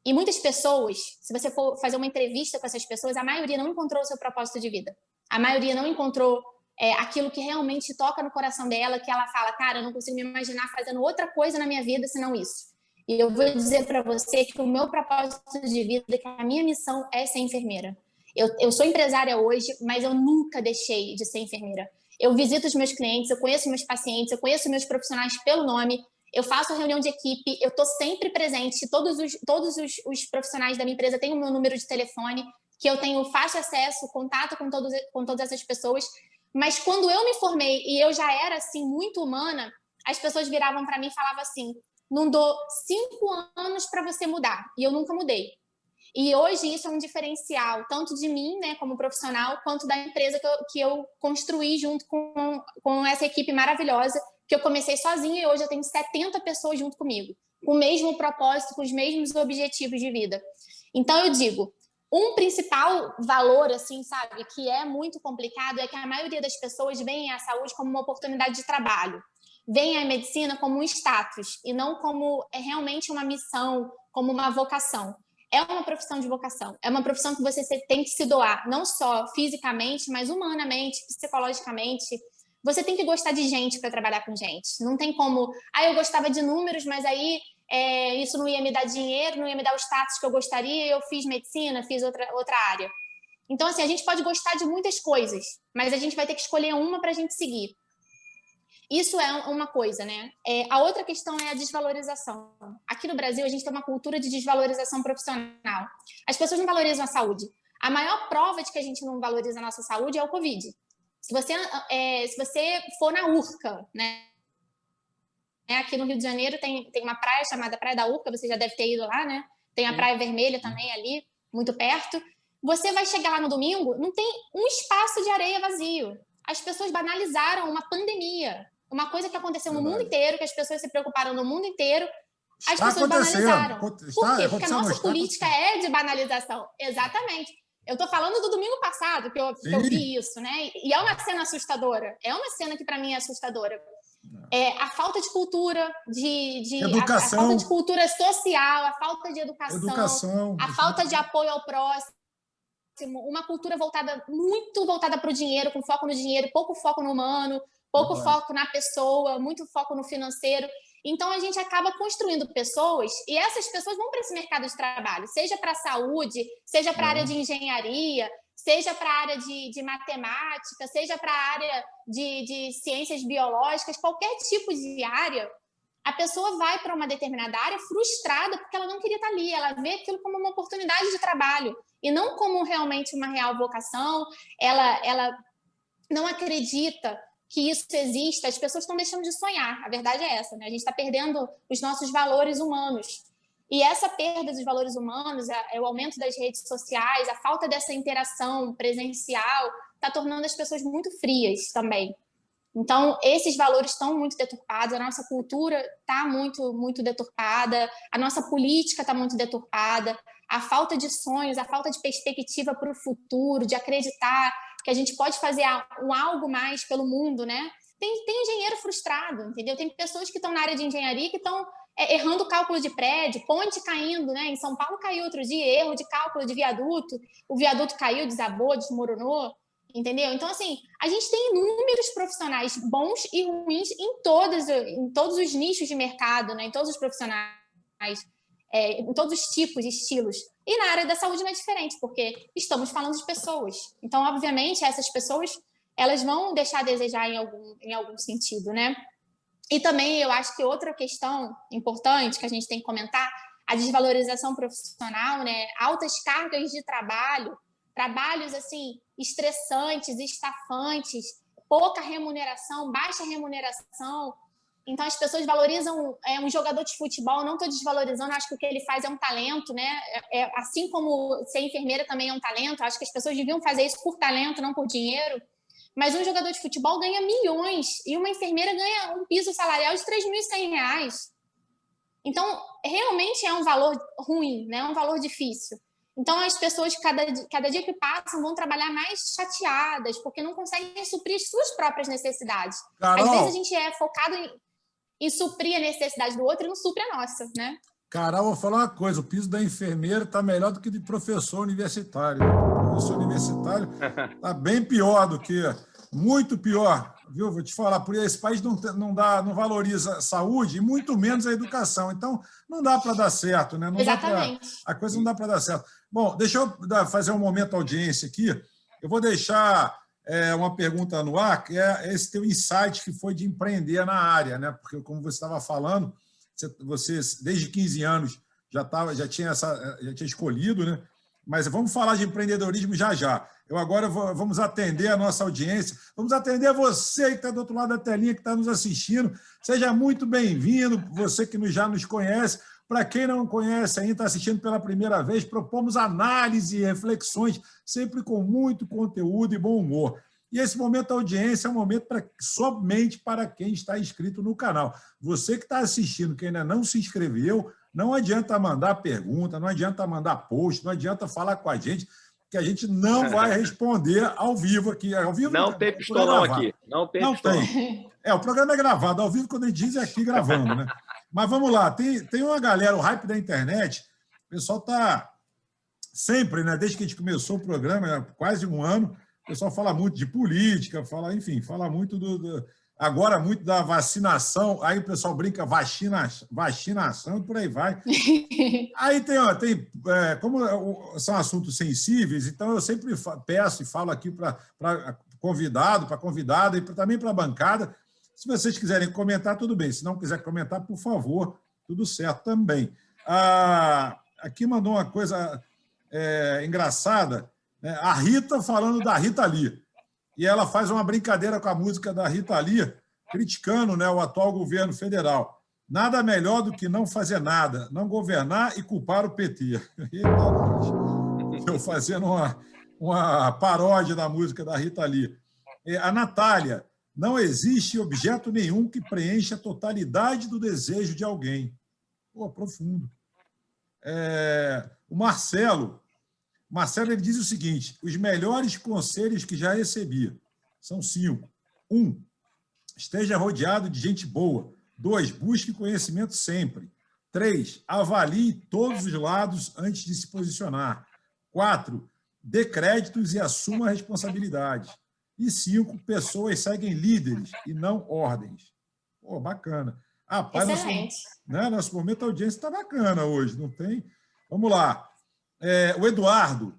E muitas pessoas, se você for fazer uma entrevista com essas pessoas, a maioria não encontrou o seu propósito de vida. A maioria não encontrou aquilo que realmente toca no coração dela, que ela fala, cara, eu não consigo me imaginar fazendo outra coisa na minha vida senão isso. E eu vou dizer para você que o meu propósito de vida, que a minha missão é ser enfermeira. Eu sou empresária hoje, mas eu nunca deixei de ser enfermeira. Eu visito os meus clientes, eu conheço meus pacientes, eu conheço meus profissionais pelo nome, eu faço reunião de equipe, eu estou sempre presente, todos os profissionais da minha empresa têm o meu número de telefone, que eu tenho fácil acesso, contato com todas essas pessoas, mas quando eu me formei e eu já era assim muito humana, as pessoas viravam para mim e falavam assim, não dou 5 anos para você mudar, e eu nunca mudei. E hoje isso é um diferencial, tanto de mim, né, como profissional, quanto da empresa que eu construí junto com essa equipe maravilhosa, que eu comecei sozinha e hoje eu tenho 70 pessoas junto comigo, com o mesmo propósito, com os mesmos objetivos de vida. Então eu digo, um principal valor, assim, sabe, que é muito complicado, é que a maioria das pessoas veem a saúde como uma oportunidade de trabalho, veem a medicina como um status e não como realmente uma missão, como uma vocação. é uma profissão de vocação. É uma profissão que você tem que se doar, não só fisicamente, mas humanamente, psicologicamente. Você tem que gostar de gente para trabalhar com gente. Não tem como... eu gostava de números, mas aí isso não ia me dar dinheiro, não ia me dar o status que eu gostaria, eu fiz medicina, fiz outra área. Então, assim, a gente pode gostar de muitas coisas, mas a gente vai ter que escolher uma para a gente seguir. Isso é uma coisa, né? A outra questão é a desvalorização. Aqui no Brasil, a gente tem uma cultura de desvalorização profissional. As pessoas não valorizam a saúde. A maior prova de que a gente não valoriza a nossa saúde é o Covid. Se você for na Urca, né? Aqui no Rio de Janeiro tem uma praia chamada Praia da Urca, você já deve ter ido lá, né? Tem a Praia Vermelha também ali, muito perto. Você vai chegar lá no domingo, não tem um espaço de areia vazio. As pessoas banalizaram uma pandemia, uma coisa que aconteceu no mundo inteiro, que as pessoas se preocuparam no mundo inteiro, as pessoas banalizaram. Por quê? Porque a nossa política é de banalização. Exatamente. Eu estou falando do domingo passado, que eu vi isso, né? E é uma cena assustadora. É uma cena que, para mim, é assustadora. A falta de cultura, a falta de cultura social, a falta de educação, a falta de apoio ao próximo, uma cultura muito voltada para o dinheiro, com foco no dinheiro, pouco foco no humano, pouco foco na pessoa, muito foco no financeiro. Então, a gente acaba construindo pessoas, e essas pessoas vão para esse mercado de trabalho, seja para a saúde, seja para a área de engenharia, seja para a área de matemática, seja para a área de ciências biológicas, qualquer tipo de área, a pessoa vai para uma determinada área frustrada porque ela não queria estar ali, ela vê aquilo como uma oportunidade de trabalho e não como realmente uma real vocação, ela não acredita que isso exista, as pessoas estão deixando de sonhar, a verdade é essa, né? A gente está perdendo os nossos valores humanos. E essa perda dos valores humanos, o aumento das redes sociais, a falta dessa interação presencial, está tornando as pessoas muito frias também. Então, esses valores estão muito deturpados, a nossa cultura está muito, muito deturpada, a nossa política está muito deturpada, a falta de sonhos, a falta de perspectiva para o futuro, de acreditar que a gente pode fazer algo mais pelo mundo, né? Tem engenheiro frustrado, entendeu? Tem pessoas que estão na área de engenharia que estão errando cálculo de prédio, ponte caindo, né? Em São Paulo caiu outro dia, erro de cálculo de viaduto, o viaduto caiu, desabou, desmoronou, entendeu? Então, assim, a gente tem inúmeros profissionais bons e ruins em todos os nichos de mercado, né? Em todos os profissionais, em todos os tipos, estilos. E na área da saúde não é diferente, porque estamos falando de pessoas. Então, obviamente, essas pessoas, elas vão deixar a desejar em algum sentido, né? E também eu acho que outra questão importante que a gente tem que comentar, a desvalorização profissional, né? Altas cargas de trabalho, trabalhos assim estressantes, estafantes, pouca remuneração, baixa remuneração. Então as pessoas valorizam um jogador de futebol, não estou desvalorizando, acho que o que ele faz é um talento, né? Assim como ser enfermeira também é um talento, acho que as pessoas deviam fazer isso por talento, não por dinheiro. Mas um jogador de futebol ganha milhões e uma enfermeira ganha um piso salarial de R$3.100. Então, realmente é um valor ruim, né? É um valor difícil. Então, as pessoas, cada dia que passam, vão trabalhar mais chateadas, porque não conseguem suprir as suas próprias necessidades. Carol, às vezes a gente é focado em suprir a necessidade do outro e não supre a nossa, né? Carol, vou falar uma coisa, o piso da enfermeira está melhor do que de professor universitário. O professor universitário está bem pior do que... Muito pior, viu? Vou te falar, porque esse país não valoriza a saúde e muito menos a educação. Então, não dá para dar certo, né? A coisa não dá para dar certo. Bom, deixa eu fazer um momento audiência aqui. Eu vou deixar uma pergunta no ar, que é esse teu insight que foi de empreender na área, né? Porque, como você estava falando, você desde 15 anos já tinha escolhido, né? Mas vamos falar de empreendedorismo já. Agora vamos atender a nossa audiência, vamos atender você que está do outro lado da telinha, que está nos assistindo. Seja muito bem-vindo, você que já nos conhece. Para quem não conhece ainda, está assistindo pela primeira vez, propomos análise e reflexões, sempre com muito conteúdo e bom humor. E esse momento da audiência é um momento somente para quem está inscrito no canal. Você que está assistindo, que ainda não se inscreveu, não adianta mandar pergunta, não adianta mandar post, não adianta falar com a gente, que a gente não vai responder ao vivo aqui. Ao vivo, não tem pistolão aqui. Não tem. O programa é gravado. Ao vivo, quando a gente diz, é aqui gravando, né? Mas vamos lá. Tem uma galera, o hype da internet, o pessoal está sempre, né, desde que a gente começou o programa, há quase um ano, o pessoal fala muito de política, fala muito agora muito da vacinação, aí o pessoal brinca vacinação e por aí vai. Aí como são assuntos sensíveis, então eu sempre peço e falo aqui para convidado, para convidada e também para a bancada, se vocês quiserem comentar, tudo bem, se não quiser comentar, por favor, tudo certo também. Aqui mandou uma coisa engraçada, né? A Rita falando da Rita Lee, e ela faz uma brincadeira com a música da Rita Lee, criticando, né, o atual governo federal. Nada melhor do que não fazer nada, não governar e culpar o PT. Estou fazendo uma paródia da música da Rita Lee. A Natália, não existe objeto nenhum que preencha a totalidade do desejo de alguém. Pô, profundo. O Marcelo ele diz o seguinte: os melhores conselhos que já recebi são 5. 1, esteja rodeado de gente boa. 2, busque conhecimento sempre. 3, avalie todos os lados antes de se posicionar. 4, dê créditos e assuma a responsabilidade. E 5, pessoas seguem líderes e não ordens. Pô, bacana. Excelente. Nosso momento, a audiência está bacana hoje, não tem? Vamos lá. O Eduardo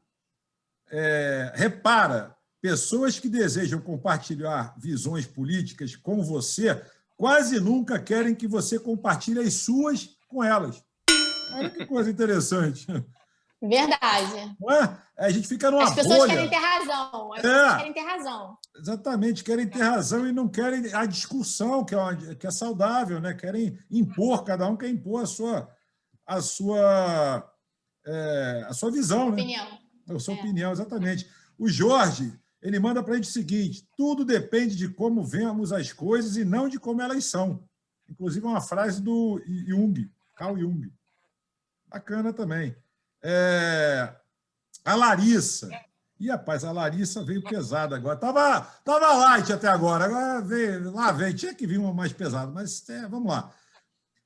repara, pessoas que desejam compartilhar visões políticas com você quase nunca querem que você compartilhe as suas com elas. Olha que coisa interessante. Verdade. Não é? A gente fica numa bolha. As pessoas querem ter razão. As pessoas querem ter razão. Exatamente, querem ter razão e não querem a discussão, que é saudável, né? Querem impor, cada um quer impor a sua visão, né? Opinião. A sua opinião, exatamente. O Jorge, ele manda para a gente o seguinte: tudo depende de como vemos as coisas e não de como elas são. Inclusive, uma frase do Carl Jung. Bacana também. A Larissa. Ih, rapaz, a Larissa veio pesada agora. Tava light até agora. Agora veio. Tinha que vir uma mais pesada, mas vamos lá.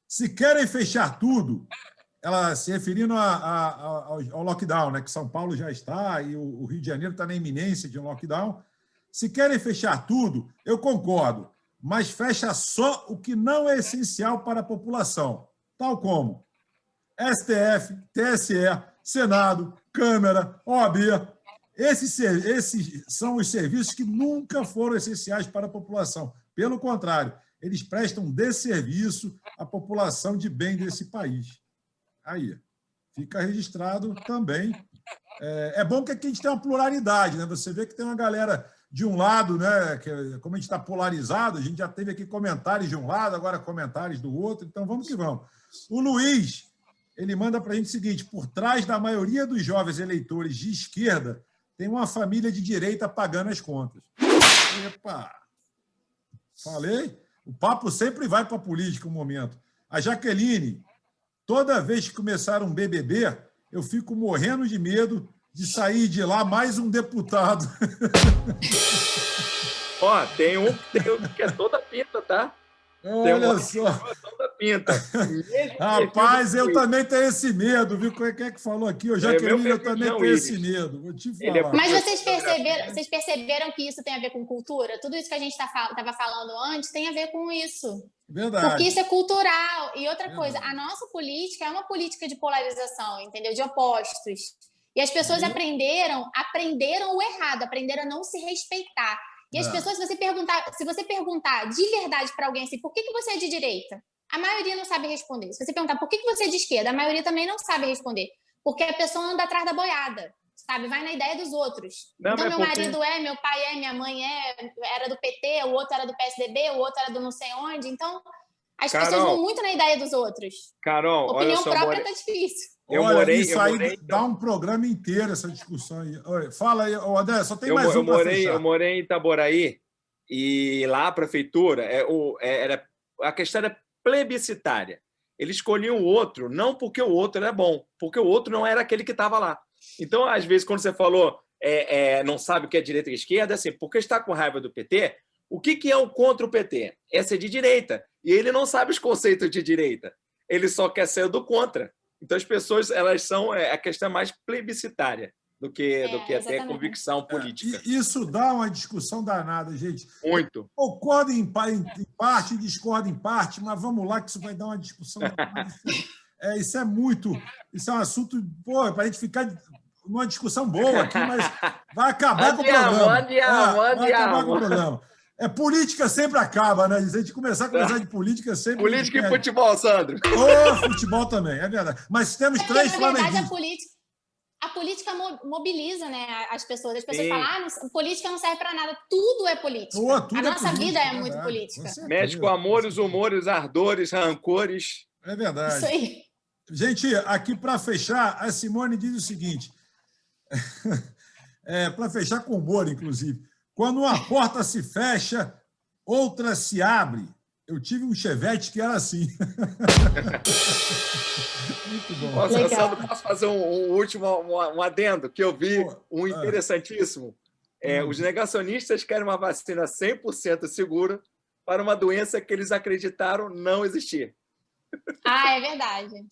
Se querem fechar tudo, ela se referindo ao lockdown, né, que São Paulo já está e o Rio de Janeiro está na iminência de um lockdown. Se querem fechar tudo, eu concordo, mas fecha só o que não é essencial para a população, tal como STF, TSE, Senado, Câmara, OAB. Esses são os serviços que nunca foram essenciais para a população. Pelo contrário, eles prestam desserviço à população de bem desse país. Aí, fica registrado também. É bom que aqui a gente tem uma pluralidade, né? Você vê que tem uma galera de um lado, né? Como a gente está polarizado, a gente já teve aqui comentários de um lado, agora comentários do outro, então vamos que vamos. O Luiz, ele manda para a gente o seguinte: por trás da maioria dos jovens eleitores de esquerda, tem uma família de direita pagando as contas. Epa! Falei? O papo sempre vai para a política um momento. A Jaqueline: toda vez que começar um BBB, eu fico morrendo de medo de sair de lá mais um deputado. Ó, tem um que é toda pinta, tá? Olha só. Toda pinta. Rapaz, eu também tenho esse medo, viu? Quem é que falou aqui? Eu também tenho esse medo. Vou te falar. Mas vocês perceberam que isso tem a ver com cultura? Tudo isso que a gente estava falando antes tem a ver com isso. Verdade. Porque isso é cultural. E outra coisa, a nossa política é uma política de polarização, entendeu? De opostos. E as pessoas aprenderam o errado, aprenderam a não se respeitar. E as pessoas, se você perguntar de verdade para alguém assim, por que você é de direita? A maioria não sabe responder. Se você perguntar por que você é de esquerda, a maioria também não sabe responder. Porque a pessoa anda atrás da boiada, sabe? Vai na ideia dos outros. Não, então, meu marido meu pai minha mãe era do PT, o outro era do PSDB, o outro era do não sei onde. Então, as pessoas vão muito na ideia dos outros. Carol, opinião própria tá difícil. Dá um programa inteiro essa discussão aí. Fala aí, André, só tem mais um para fechar. Eu morei em Itaboraí e lá a prefeitura, a questão era plebiscitária. Eles escolhiam o outro, não porque o outro era bom, porque o outro não era aquele que estava lá. Então, às vezes, quando você falou não sabe o que é direita e esquerda, assim, porque está com raiva do PT, o que é o contra o PT? É ser de direita. E ele não sabe os conceitos de direita. Ele só quer ser do contra. Então, as pessoas, elas são... A questão é mais plebiscitária do que até convicção política. Isso dá uma discussão danada, gente. Muito. Concordo em parte, discordo em parte, mas vamos lá que isso vai dar uma discussão danada. Isso é um assunto, para a gente ficar numa discussão boa aqui, mas vai acabar com o programa. Vai acabar com o programa. Política sempre acaba, né? Se a gente começar a conversar de política, sempre... Política e futebol, Sandro. Futebol também, é verdade. Mas temos três flamenguistas. A política mobiliza, né, as pessoas. As pessoas falam, política não serve para nada. Tudo é política. Tudo a nossa vida é muito política. Mexe com amores, humores, ardores, rancores. É verdade. Isso aí. Gente, aqui para fechar, a Simone diz o seguinte, para fechar com humor, inclusive, quando uma porta se fecha, outra se abre. Eu tive um Chevette que era assim. Muito bom. Sandro, posso fazer um último adendo? Que eu vi, interessantíssimo. Os negacionistas querem uma vacina 100% segura para uma doença que eles acreditaram não existir. É verdade.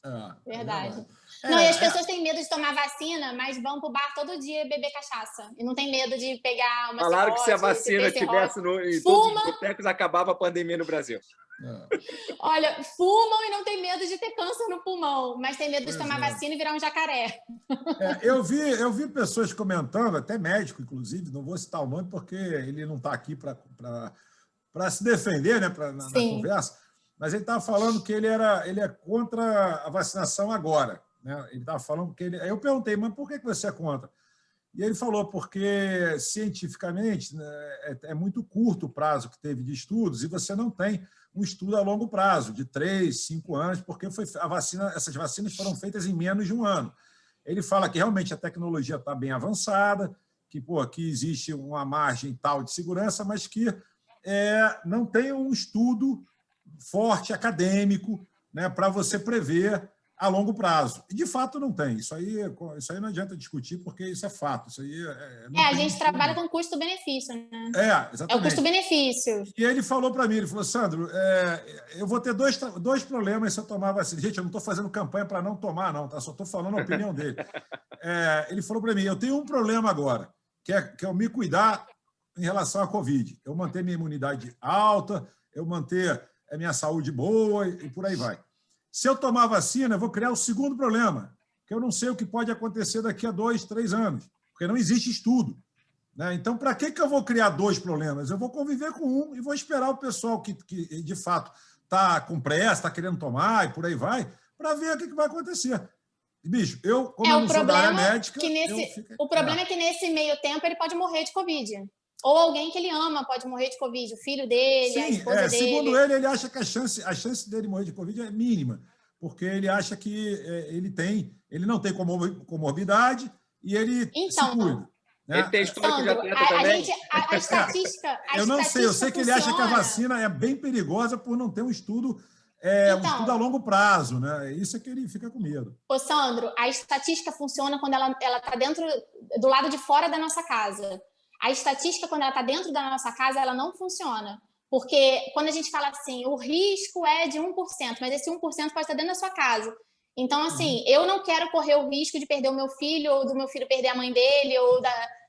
Verdade. Não, e as pessoas têm medo de tomar vacina, mas vão pro bar todo dia beber cachaça. E não tem medo de pegar uma Falaram que se a vacina estivesse em todos os botecos, acabava a pandemia no Brasil. Olha, fumam e não tem medo de ter câncer no pulmão, mas tem medo de tomar vacina e virar um jacaré. Eu vi pessoas comentando, até médico, inclusive, não vou citar o nome porque ele não está aqui para se defender, né, na conversa, mas ele estava falando que ele é contra a vacinação agora. Né? Ele estava falando que Aí eu perguntei, mas por que você é contra? E ele falou, porque cientificamente, né, é muito curto o prazo que teve de estudos e você não tem um estudo a longo prazo, de 3, 5 anos, porque essas vacinas foram feitas em menos de um ano. Ele fala que realmente a tecnologia está bem avançada, que existe uma margem tal de segurança, mas que não tem um estudo forte, acadêmico, né, para você prever a longo prazo. E, de fato, não tem. Isso aí não adianta discutir, porque isso é fato. Isso aí a gente trabalha com custo-benefício, né? Exatamente. É o custo-benefício. E ele falou para mim, ele falou, Sandro, eu vou ter dois problemas se eu tomar vacina. Gente, eu não estou fazendo campanha para não tomar, não, tá? Só estou falando a opinião dele. Ele falou para mim, eu tenho um problema agora, que é eu me cuidar em relação à Covid. Eu manter minha imunidade alta, eu manter a minha saúde boa e por aí vai. Se eu tomar vacina, eu vou criar o segundo problema, que eu não sei o que pode acontecer daqui a 2, 3 anos, porque não existe estudo. Né? Então, para que eu vou criar 2 problemas? Eu vou conviver com um e vou esperar o pessoal que de fato, está com pressa, está querendo tomar e por aí vai, para ver o que vai acontecer. Bicho, como eu não sou da área médica... O problema é que nesse meio tempo ele pode morrer de Covid. Ou alguém que ele ama pode morrer de Covid, o filho dele, a esposa dele. Segundo ele acha que a chance dele morrer de Covid é mínima, porque ele acha que ele não tem comorbidade e ele se cuida. Né? Ele tem histórico de atleta também? A estatística... Eu não sei, eu sei que ele acha que a vacina é bem perigosa por não ter um estudo... um estudo a longo prazo, né? Isso é que ele fica com medo. Ô, Sandro, a estatística funciona quando ela está do lado de fora da nossa casa. A estatística, quando ela está dentro da nossa casa, ela não funciona. Porque quando a gente fala assim, o risco é de 1%, mas esse 1% pode estar dentro da sua casa. Então, assim, eu não quero correr o risco de perder o meu filho, ou do meu filho perder a mãe dele, ou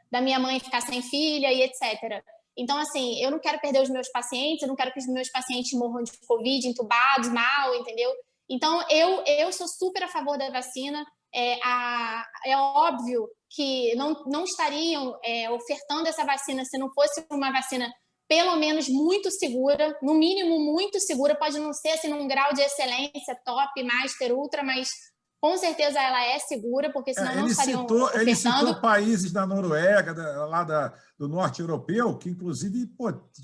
da minha mãe ficar sem filha, e etc. Então, assim, eu não quero perder os meus pacientes, eu não quero que os meus pacientes morram de Covid, entubados, mal, entendeu? Então, eu sou super a favor da vacina. É óbvio que não estariam ofertando essa vacina se não fosse uma vacina pelo menos muito segura, no mínimo muito segura, pode não ser assim, num grau de excelência, top, master, ultra, mas com certeza ela é segura, porque senão não estariam ofertando. Ele citou países da Noruega, do norte europeu, que inclusive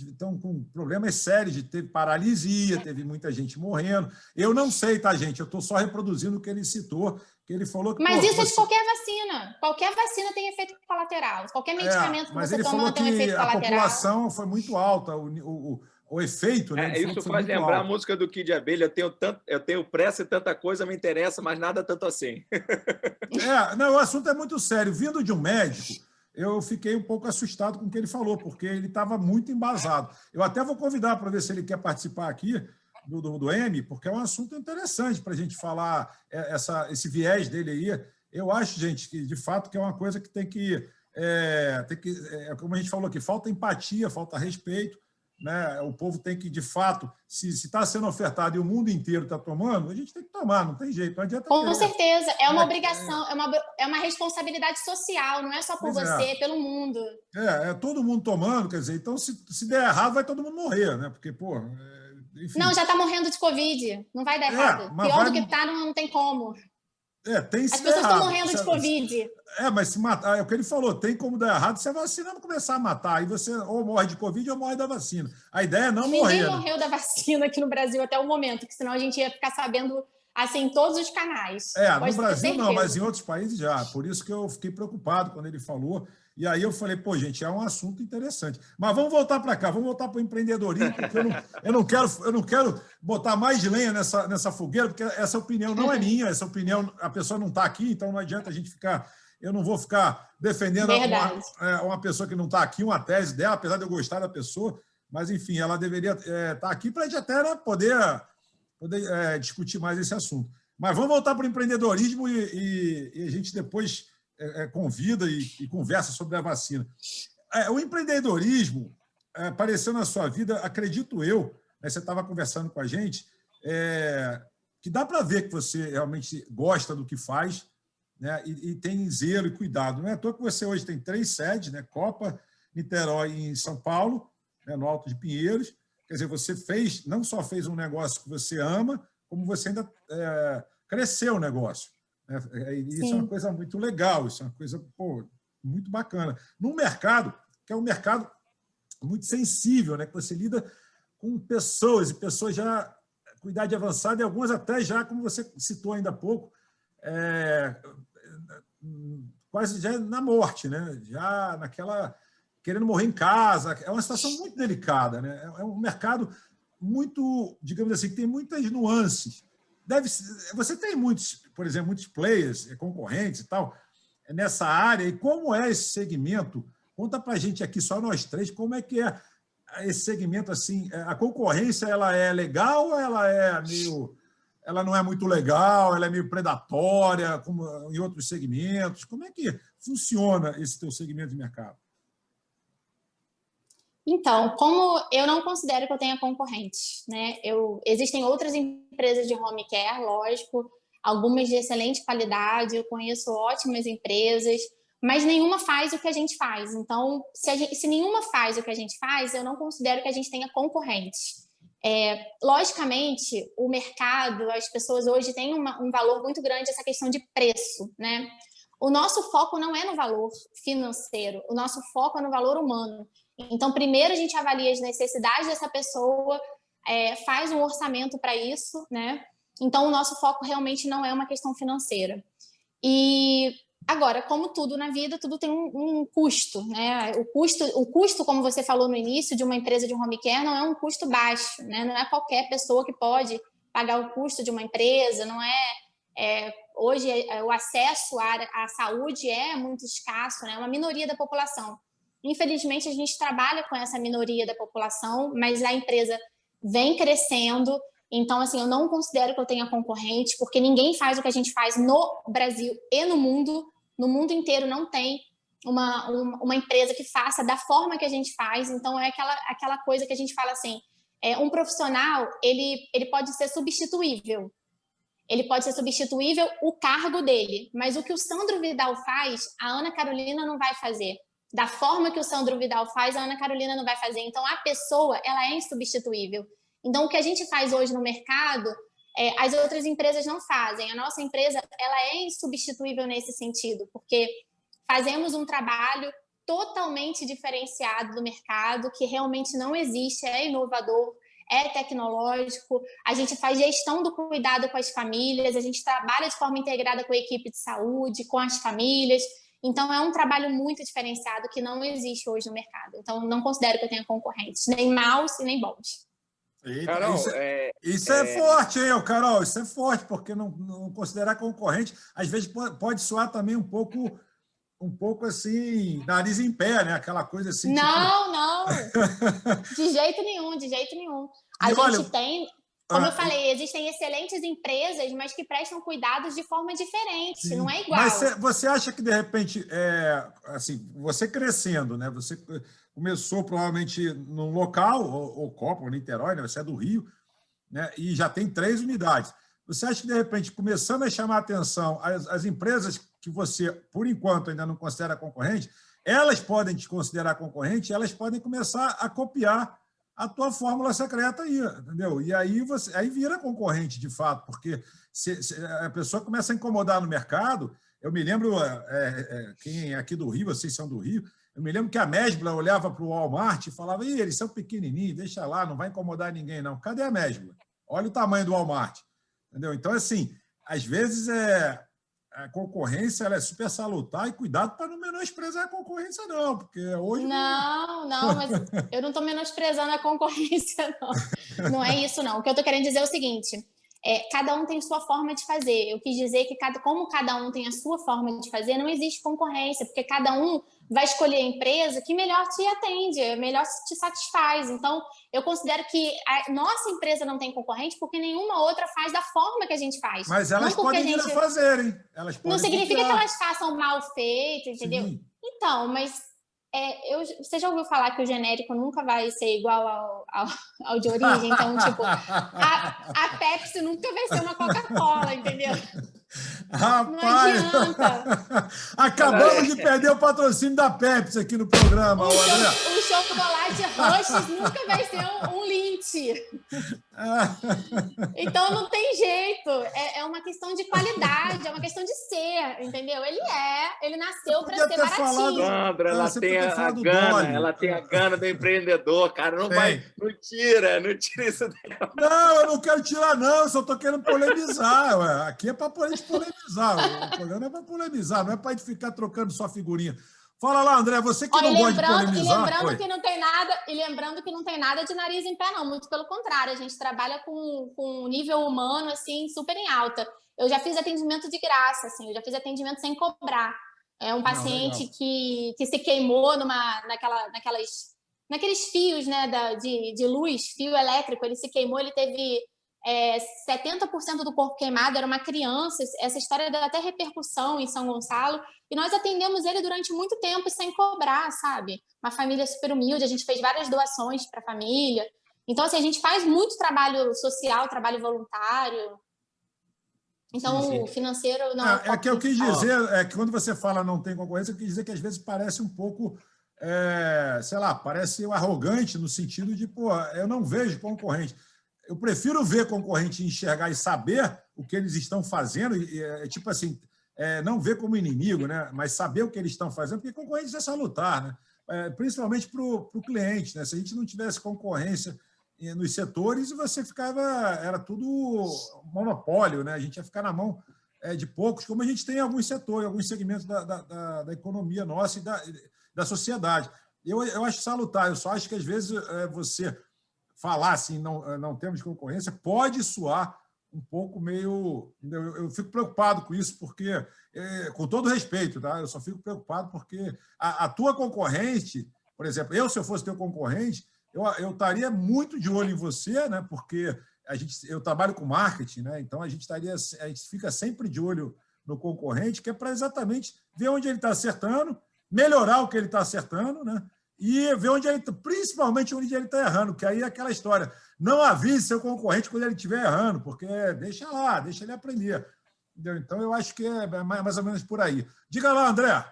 estão com problemas sérios de ter paralisia, teve muita gente morrendo. Eu não sei, tá, gente? Eu estou só reproduzindo o que ele citou, que ele falou que... Mas isso é de qualquer vacina. Qualquer vacina tem efeito colateral. Qualquer medicamento que você toma tem um efeito colateral. Mas ele falou que a população foi muito alta, o efeito, né? Isso faz lembrar a música do Kid Abelha, eu tenho pressa e tanta coisa me interessa, mas nada tanto assim. O assunto é muito sério. Vindo de um médico, eu fiquei um pouco assustado com o que ele falou, porque ele estava muito embasado. Eu até vou convidar para ver se ele quer participar aqui, do M, porque é um assunto interessante para a gente falar esse viés dele aí. Eu acho, gente, que de fato que é uma coisa que tem que como a gente falou aqui, falta empatia, falta respeito, né? O povo tem que, de fato, se está sendo ofertado e o mundo inteiro está tomando, a gente tem que tomar, não tem jeito, não adianta. Com certeza, é uma obrigação, é uma responsabilidade social, não é só por você, é pelo mundo. É todo mundo tomando, quer dizer, então se der errado, vai todo mundo morrer, né? Porque, pô. Enfim. Não, já está morrendo de Covid, não vai dar errado. Pior do que está, não tem como. Tem As pessoas estão morrendo de Covid. Mas se matar, é o que ele falou, tem como dar errado se a vacina não começar a matar. Aí você ou morre de Covid ou morre da vacina. A ideia é não morrer. Ninguém morreu da vacina aqui no Brasil até o momento, porque senão a gente ia ficar sabendo assim em todos os canais. No Brasil não, mas em outros países já. Por isso que eu fiquei preocupado quando ele falou. E aí eu falei, pô, gente, é um assunto interessante. Mas vamos voltar para cá, vamos voltar para o empreendedorismo, porque eu não quero botar mais lenha nessa fogueira, porque essa opinião não é minha, essa opinião, a pessoa não está aqui, então não adianta a gente ficar. Eu não vou ficar defendendo uma pessoa que não está aqui, uma tese dela, apesar de eu gostar da pessoa, mas, enfim, ela deveria estar aqui para a gente até poder discutir mais esse assunto. Mas vamos voltar para o empreendedorismo e a gente depois convida e conversa sobre a vacina. O empreendedorismo apareceu na sua vida, acredito eu, você estava conversando com a gente, que dá para ver que você realmente gosta do que faz, né, e tem zelo e cuidado. Não é à toa que você hoje tem 3 sedes, né, Copa, Niterói e em São Paulo, né, no Alto de Pinheiros. Quer dizer, você não só fez um negócio que você ama, como você ainda cresceu o negócio. Isso Sim. É uma coisa muito legal, isso é uma coisa muito bacana. Num mercado, que é um mercado muito sensível, né, que você lida com pessoas, e pessoas já com idade avançada, e algumas até já, como você citou ainda há pouco, quase já na morte, né? Já naquela querendo morrer em casa. É uma situação muito delicada, né? É um mercado muito, digamos assim, que tem muitas nuances. Você tem muitos, por exemplo, muitos players, concorrentes e tal, nessa área, e como é esse segmento? Conta para a gente aqui, só nós 3, como é que é esse segmento, assim, a concorrência, ela é legal ou ela não é muito legal, ela é meio predatória, como em outros segmentos? Como é que funciona esse teu segmento de mercado? Então, como eu não considero que eu tenha concorrente, né? Existem outras empresas de home care, lógico, algumas de excelente qualidade, eu conheço ótimas empresas, mas nenhuma faz o que a gente faz. Então, se nenhuma faz o que a gente faz, eu não considero que a gente tenha concorrente. Logicamente, o mercado, as pessoas hoje têm um valor muito grande essa questão de preço, né? O nosso foco não é no valor financeiro, o nosso foco é no valor humano. Então, primeiro a gente avalia as necessidades dessa pessoa, faz um orçamento para isso, né? Então, o nosso foco realmente não é uma questão financeira. E agora, como tudo na vida, tudo tem um custo, né? O custo, como você falou no início, de uma empresa de home care não é um custo baixo, né? Não é qualquer pessoa que pode pagar o custo de uma empresa, não hoje o acesso à saúde é muito escasso, né? É uma minoria da população. Infelizmente, a gente trabalha com essa minoria da população, mas a empresa vem crescendo. Então, assim, eu não considero que eu tenha concorrente, porque ninguém faz o que a gente faz no Brasil e no mundo. No mundo inteiro não tem uma empresa que faça da forma que a gente faz. Então, é aquela coisa que a gente fala assim, um profissional, ele pode ser substituível. Ele pode ser substituível o cargo dele, mas o que o Sandro Vidal faz, a Ana Carolina não vai fazer. Da forma que o Sandro Vidal faz, a Ana Carolina não vai fazer. Então, a pessoa, ela é insubstituível. Então, o que a gente faz hoje no mercado, as outras empresas não fazem. A nossa empresa, ela é insubstituível nesse sentido, porque fazemos um trabalho totalmente diferenciado do mercado, que realmente não existe, é inovador, é tecnológico, a gente faz gestão do cuidado com as famílias, a gente trabalha de forma integrada com a equipe de saúde, com as famílias. Então, é um trabalho muito diferenciado que não existe hoje no mercado. Então, não considero que eu tenha concorrentes, nem maus e nem bons. Eita, Carol, isso é forte, hein, Carol? Isso é forte, porque não considerar concorrente, às vezes pode soar também um pouco assim, nariz em pé, né? Aquela coisa assim. Não, tipo... não. De jeito nenhum, de jeito nenhum. A gente tem Como eu falei, existem excelentes empresas, mas que prestam cuidados de forma diferente, sim. não é igual. Mas você acha que, de repente, assim, você crescendo, né? Você começou provavelmente num local, ou Copa, ou Niterói, né? Você é do Rio, né? E já tem 3 unidades. Você acha que, de repente, começando a chamar a atenção, as empresas que você, por enquanto, ainda não considera concorrente, elas podem te considerar concorrente, elas podem começar a copiar a tua fórmula secreta aí, entendeu? E aí vira concorrente, de fato, porque se a pessoa começa a incomodar no mercado. Eu me lembro, quem é aqui do Rio, vocês são do Rio, eu me lembro que a Mesbla olhava para o Walmart e falava: eles são pequenininhos, deixa lá, não vai incomodar ninguém, não. Cadê a Mesbla? Olha o tamanho do Walmart. Entendeu? Então, assim, às vezes a concorrência ela é super salutar, e cuidado para não menosprezar a concorrência, não, porque hoje... Não, mas eu não estou menosprezando a concorrência, não. Não é isso, não. O que eu estou querendo dizer é o seguinte: cada um tem sua forma de fazer. Eu quis dizer que, como cada um tem a sua forma de fazer, não existe concorrência, porque cada um vai escolher a empresa que melhor te atende, melhor te satisfaz. Então, eu considero que a nossa empresa não tem concorrente porque nenhuma outra faz da forma que a gente faz. Mas elas podem vir a fazer, hein? Elas podem não significa copiar. que elas façam mal feito, entendeu? Sim. Então, mas você já ouviu falar que o genérico nunca vai ser igual ao de origem? Então, tipo, a Pepsi nunca vai ser uma Coca-Cola, entendeu? Rapaz, não adianta. Acabamos de perder o patrocínio da Pepsi aqui no programa. O chocolate Rush nunca vai ser um Lindt. Então não tem jeito. É uma questão de qualidade, é uma questão de ser, entendeu? Ele nasceu para ser baratinho. Sandra, ela tem a gana do empreendedor, cara. Não tira isso dela. Não, eu não quero tirar, não. Eu só estou querendo polemizar. Ué. Aqui é para gente polemizar. O programa é para polemizar, não é para a gente ficar trocando só figurinha. Fala lá, André, você que não gosta de polemizar. E lembrando que não tem nada de nariz em pé, não. Muito pelo contrário, a gente trabalha com um nível humano assim, super em alta. Eu já fiz atendimento de graça, assim, eu já fiz atendimento sem cobrar. É um paciente que se queimou naqueles fios, né, de luz, fio elétrico. Ele se queimou, ele teve 70% do corpo queimado, era uma criança. Essa história deu até repercussão em São Gonçalo, e nós atendemos ele durante muito tempo sem cobrar, sabe? Uma família super humilde, a gente fez várias doações para a família. Então, assim, a gente faz muito trabalho social, trabalho voluntário. Então, sim. O financeiro não é que eu quis dizer que quando você fala não tem concorrência, eu quis dizer que às vezes parece um pouco, sei lá, parece arrogante no sentido de, eu não vejo concorrente. Eu prefiro ver concorrente, enxergar e saber o que eles estão fazendo, tipo assim, não ver como inimigo, né? Mas saber o que eles estão fazendo, porque concorrente é salutar, né? Principalmente para o cliente, né? Se a gente não tivesse concorrência nos setores, você era tudo monopólio, né? A gente ia ficar na mão de poucos, como a gente tem em alguns setores, alguns segmentos da economia nossa e da sociedade. Eu acho salutar, eu só acho que às vezes você falar assim, não temos concorrência, pode soar um pouco meio... Eu fico preocupado com isso, porque, com todo respeito, tá? Eu só fico preocupado porque a tua concorrente, por exemplo, se eu fosse teu concorrente, eu estaria muito de olho em você, né? Porque eu trabalho com marketing, né? Então a gente fica sempre de olho no concorrente, que é para exatamente ver onde ele está acertando, melhorar o que ele está acertando, né? E ver principalmente onde ele está errando, que aí é aquela história. Não avise seu concorrente quando ele estiver errando, porque deixa ele aprender. Entendeu? Então, eu acho que é mais ou menos por aí. Diga lá, André.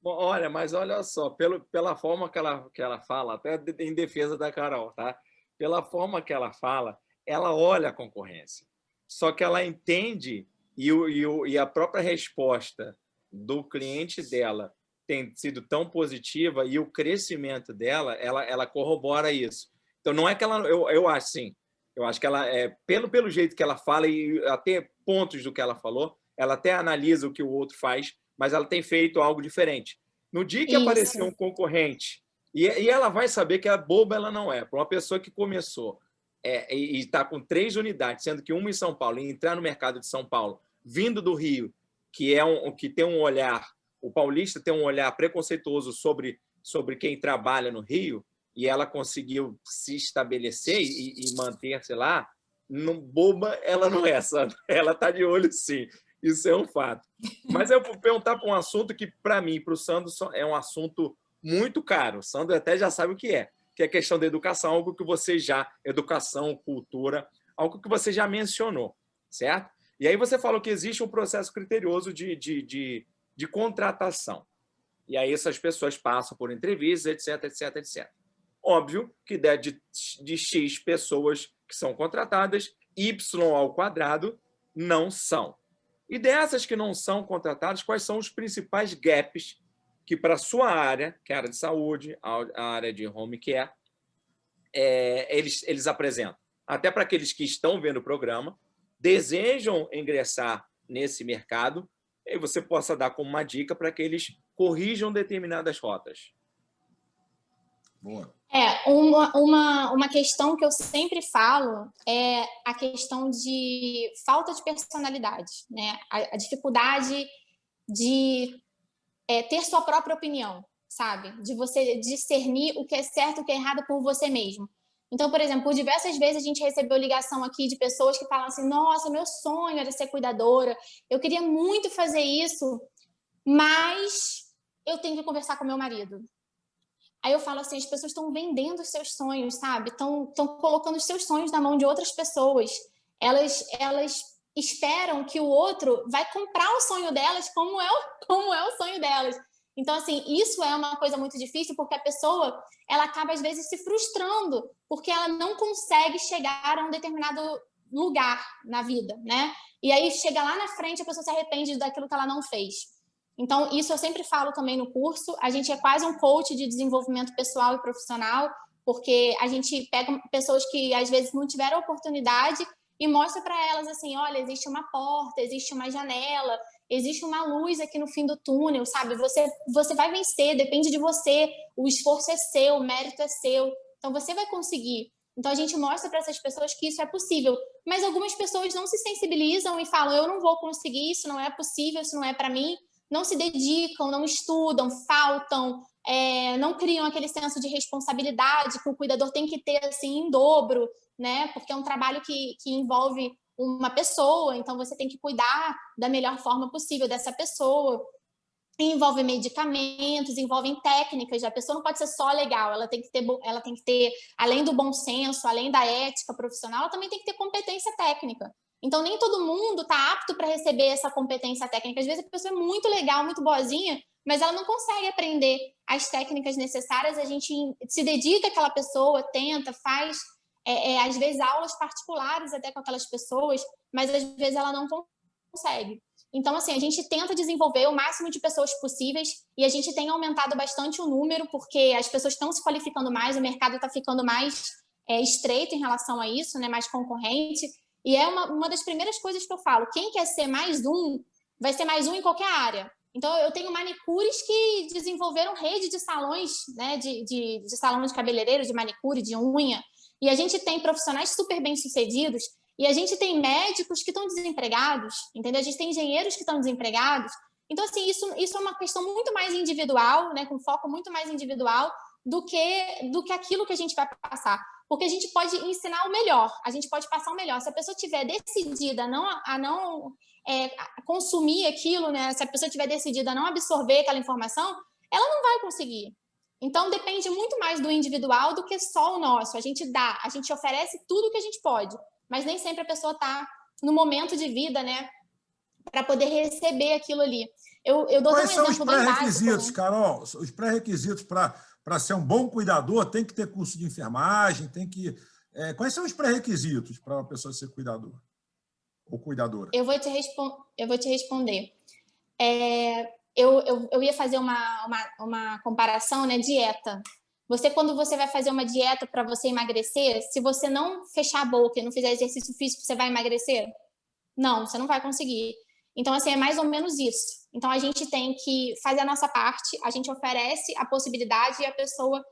Bom, olha só, pela forma que ela fala, até em defesa da Carol, tá? Pela forma que ela fala, ela olha a concorrência. Só que ela entende, e a própria resposta do cliente dela tem sido tão positiva, e o crescimento dela, ela corrobora isso. Então, não é que ela... Eu acho, sim. Eu acho que ela, pelo jeito que ela fala, e até pontos do que ela falou, ela até analisa o que o outro faz, mas ela tem feito algo diferente. No dia que aparecer um concorrente, e ela vai saber que a boba ela não é. Para uma pessoa que começou e está com 3 unidades, sendo que uma em São Paulo, e entrar no mercado de São Paulo, vindo do Rio, que tem um olhar... O paulista tem um olhar preconceituoso sobre quem trabalha no Rio, e ela conseguiu se estabelecer e manter-se lá, boba ela não é, sabe? Ela está de olho, sim. Isso é um fato. Mas eu vou perguntar para um assunto que, para mim, para o Sandro, é um assunto muito caro. O Sandro até já sabe o que é a questão da educação, algo que você já... Educação, cultura, algo que você já mencionou, certo? E aí você falou que existe um processo criterioso de contratação. E aí essas pessoas passam por entrevistas, etc, etc, etc. Óbvio que de X pessoas que são contratadas, Y² não são. E dessas que não são contratadas, quais são os principais gaps que, para a sua área, que é a área de saúde, a área de home care, eles apresentam? Até para aqueles que estão vendo o programa, desejam ingressar nesse mercado, e você possa dar como uma dica para que eles corrijam determinadas rotas. Boa. Uma questão que eu sempre falo é a questão de falta de personalidade, né? A dificuldade de ter sua própria opinião, sabe? De você discernir o que é certo e o que é errado por você mesmo. Então, por exemplo, por diversas vezes a gente recebeu ligação aqui de pessoas que falam assim: nossa, meu sonho era ser cuidadora, eu queria muito fazer isso, mas eu tenho que conversar com meu marido. Aí eu falo assim, as pessoas estão vendendo os seus sonhos, sabe? Estão colocando os seus sonhos na mão de outras pessoas. Elas esperam que o outro vai comprar o sonho delas como é o sonho delas. Então, assim, isso é uma coisa muito difícil, porque a pessoa, ela acaba, às vezes, se frustrando, porque ela não consegue chegar a um determinado lugar na vida, né? E aí, chega lá na frente, a pessoa se arrepende daquilo que ela não fez. Então, isso eu sempre falo também no curso. A gente é quase um coach de desenvolvimento pessoal e profissional, porque a gente pega pessoas que, às vezes, não tiveram oportunidade e mostra para elas assim, olha, existe uma porta, existe uma janela, existe uma luz aqui no fim do túnel, sabe? Você vai vencer, depende de você, o esforço é seu, o mérito é seu, então você vai conseguir. Então, a gente mostra para essas pessoas que isso é possível, mas algumas pessoas não se sensibilizam e falam, eu não vou conseguir, isso não é possível, isso não é para mim, não se dedicam, não estudam, faltam, não criam aquele senso de responsabilidade que o cuidador tem que ter assim em dobro, né? Porque é um trabalho que envolve uma pessoa, então você tem que cuidar da melhor forma possível dessa pessoa. Envolve medicamentos, envolve técnicas. A pessoa não pode ser só legal, ela tem que ter, além do bom senso, além da ética profissional, ela também tem que ter competência técnica. Então, nem todo mundo está apto para receber essa competência técnica. Às vezes a pessoa é muito legal, muito boazinha, mas ela não consegue aprender as técnicas necessárias. A gente se dedica àquela pessoa, tenta, faz, às vezes, aulas particulares até com aquelas pessoas, mas às vezes ela não consegue. Então, assim, a gente tenta desenvolver o máximo de pessoas possíveis e a gente tem aumentado bastante o número, porque as pessoas estão se qualificando mais, o mercado está ficando mais estreito em relação a isso, né, mais concorrente. E é uma das primeiras coisas que eu falo, quem quer ser mais um, vai ser mais um em qualquer área. Então, eu tenho manicures que desenvolveram rede de salões, né, de salão de cabeleireiro, de manicure, de unha, e a gente tem profissionais super bem-sucedidos, e a gente tem médicos que estão desempregados, entendeu? A gente tem engenheiros que estão desempregados. Então, assim, isso é uma questão muito mais individual, né, com foco muito mais individual do que aquilo que a gente vai passar. Porque a gente pode ensinar o melhor, a gente pode passar o melhor. Se a pessoa estiver decidida a não consumir aquilo, né? Se a pessoa estiver decidida a não absorver aquela informação, ela não vai conseguir. Então, depende muito mais do individual do que só o nosso. A gente oferece tudo o que a gente pode, mas nem sempre a pessoa está no momento de vida, né, para poder receber aquilo ali. Eu dou um exemplo bem básico. Quais são os pré-requisitos, Carol? Os pré-requisitos para ser um bom cuidador? Tem que ter curso de enfermagem? Quais são os pré-requisitos para uma pessoa ser cuidador ou cuidadora? Eu vou te responder. Eu ia fazer uma comparação, né? Dieta. Quando você vai fazer uma dieta para você emagrecer, se você não fechar a boca e não fizer exercício físico, você vai emagrecer? Não, você não vai conseguir. Então, assim, é mais ou menos isso. Então, a gente tem que fazer a nossa parte, a gente oferece a possibilidade e a pessoa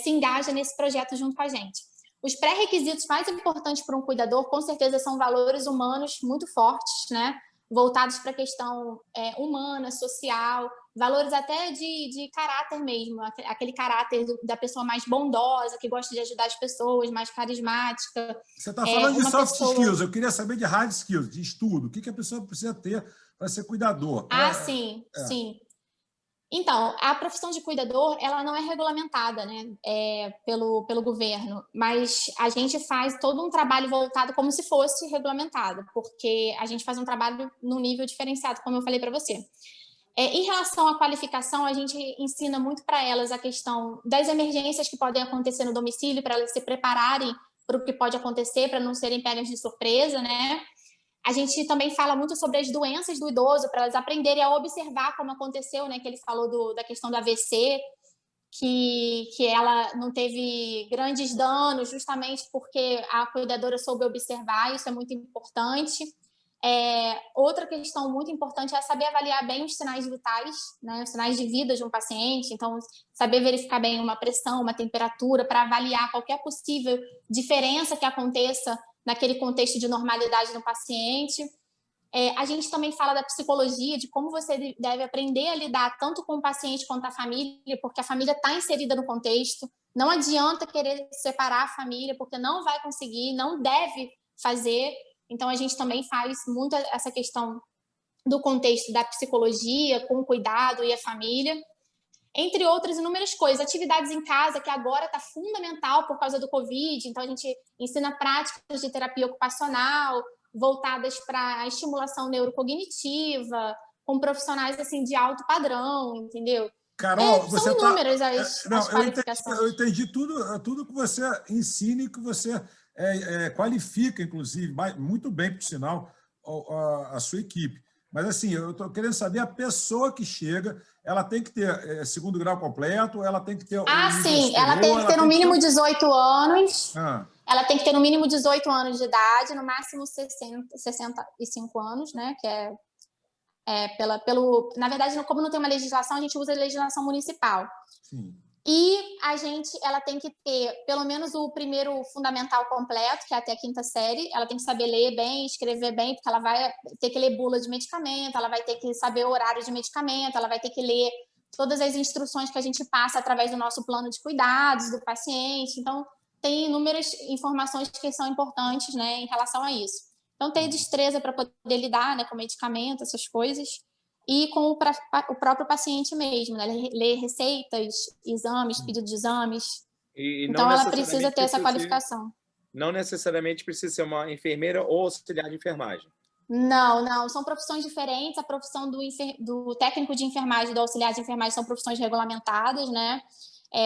se engaja nesse projeto junto com a gente. Os pré-requisitos mais importantes para um cuidador, com certeza, são valores humanos muito fortes, né? Voltados para a questão humana, social, valores até de caráter mesmo, aquele caráter da pessoa mais bondosa, que gosta de ajudar as pessoas, mais carismática. Você está falando de soft skills, eu queria saber de hard skills, de estudo. O que a pessoa precisa ter para ser cuidador? Sim, sim. Então, a profissão de cuidador, ela não é regulamentada, né, pelo governo, mas a gente faz todo um trabalho voltado como se fosse regulamentado, porque a gente faz um trabalho num nível diferenciado, como eu falei para você. Em relação à qualificação, a gente ensina muito para elas a questão das emergências que podem acontecer no domicílio, para elas se prepararem para o que pode acontecer, para não serem pegas de surpresa, né? A gente também fala muito sobre as doenças do idoso, para elas aprenderem a observar como aconteceu, né? Que ele falou da questão do AVC, que ela não teve grandes danos, justamente porque a cuidadora soube observar, isso é muito importante. Outra questão muito importante é saber avaliar bem os sinais vitais, né, os sinais de vida de um paciente. Então, saber verificar bem uma pressão, uma temperatura, para avaliar qualquer possível diferença que aconteça naquele contexto de normalidade do paciente. A gente também fala da psicologia, de como você deve aprender a lidar tanto com o paciente quanto a família, porque a família está inserida no contexto. Não adianta querer separar a família, porque não vai conseguir, não deve fazer. Então, a gente também faz muito essa questão do contexto da psicologia, com o cuidado e a família, entre outras inúmeras coisas. Atividades em casa, que agora está fundamental por causa do Covid. Então, a gente ensina práticas de terapia ocupacional, voltadas para a estimulação neurocognitiva, com profissionais assim, de alto padrão, entendeu? Carol, são inúmeras as qualificações. Eu entendi tudo que você ensina e que você qualifica, inclusive, muito bem, por sinal, a sua equipe. Mas, assim, eu estou querendo saber, a pessoa que chega, ela tem que ter segundo grau completo, ela tem que ter... Sim, ela tem que ter no mínimo 18 anos, ela tem que ter no mínimo 18 anos de idade, no máximo 65 anos, né, que na verdade, como não tem uma legislação, a gente usa a legislação municipal. Sim. E ela tem que ter pelo menos o primeiro fundamental completo, que é até a 5ª série. Ela tem que saber ler bem, escrever bem, porque ela vai ter que ler bula de medicamento, ela vai ter que saber o horário de medicamento, ela vai ter que ler todas as instruções que a gente passa através do nosso plano de cuidados do paciente. Então, tem inúmeras informações que são importantes, né, em relação a isso. Então, ter destreza para poder lidar, né, com medicamento, essas coisas. E com o próprio paciente mesmo, né? Ler receitas, exames, pedido de exames. Então, ela precisa ter essa qualificação. Não necessariamente precisa ser uma enfermeira ou auxiliar de enfermagem. Não. São profissões diferentes. A profissão do técnico de enfermagem e do auxiliar de enfermagem são profissões regulamentadas, né?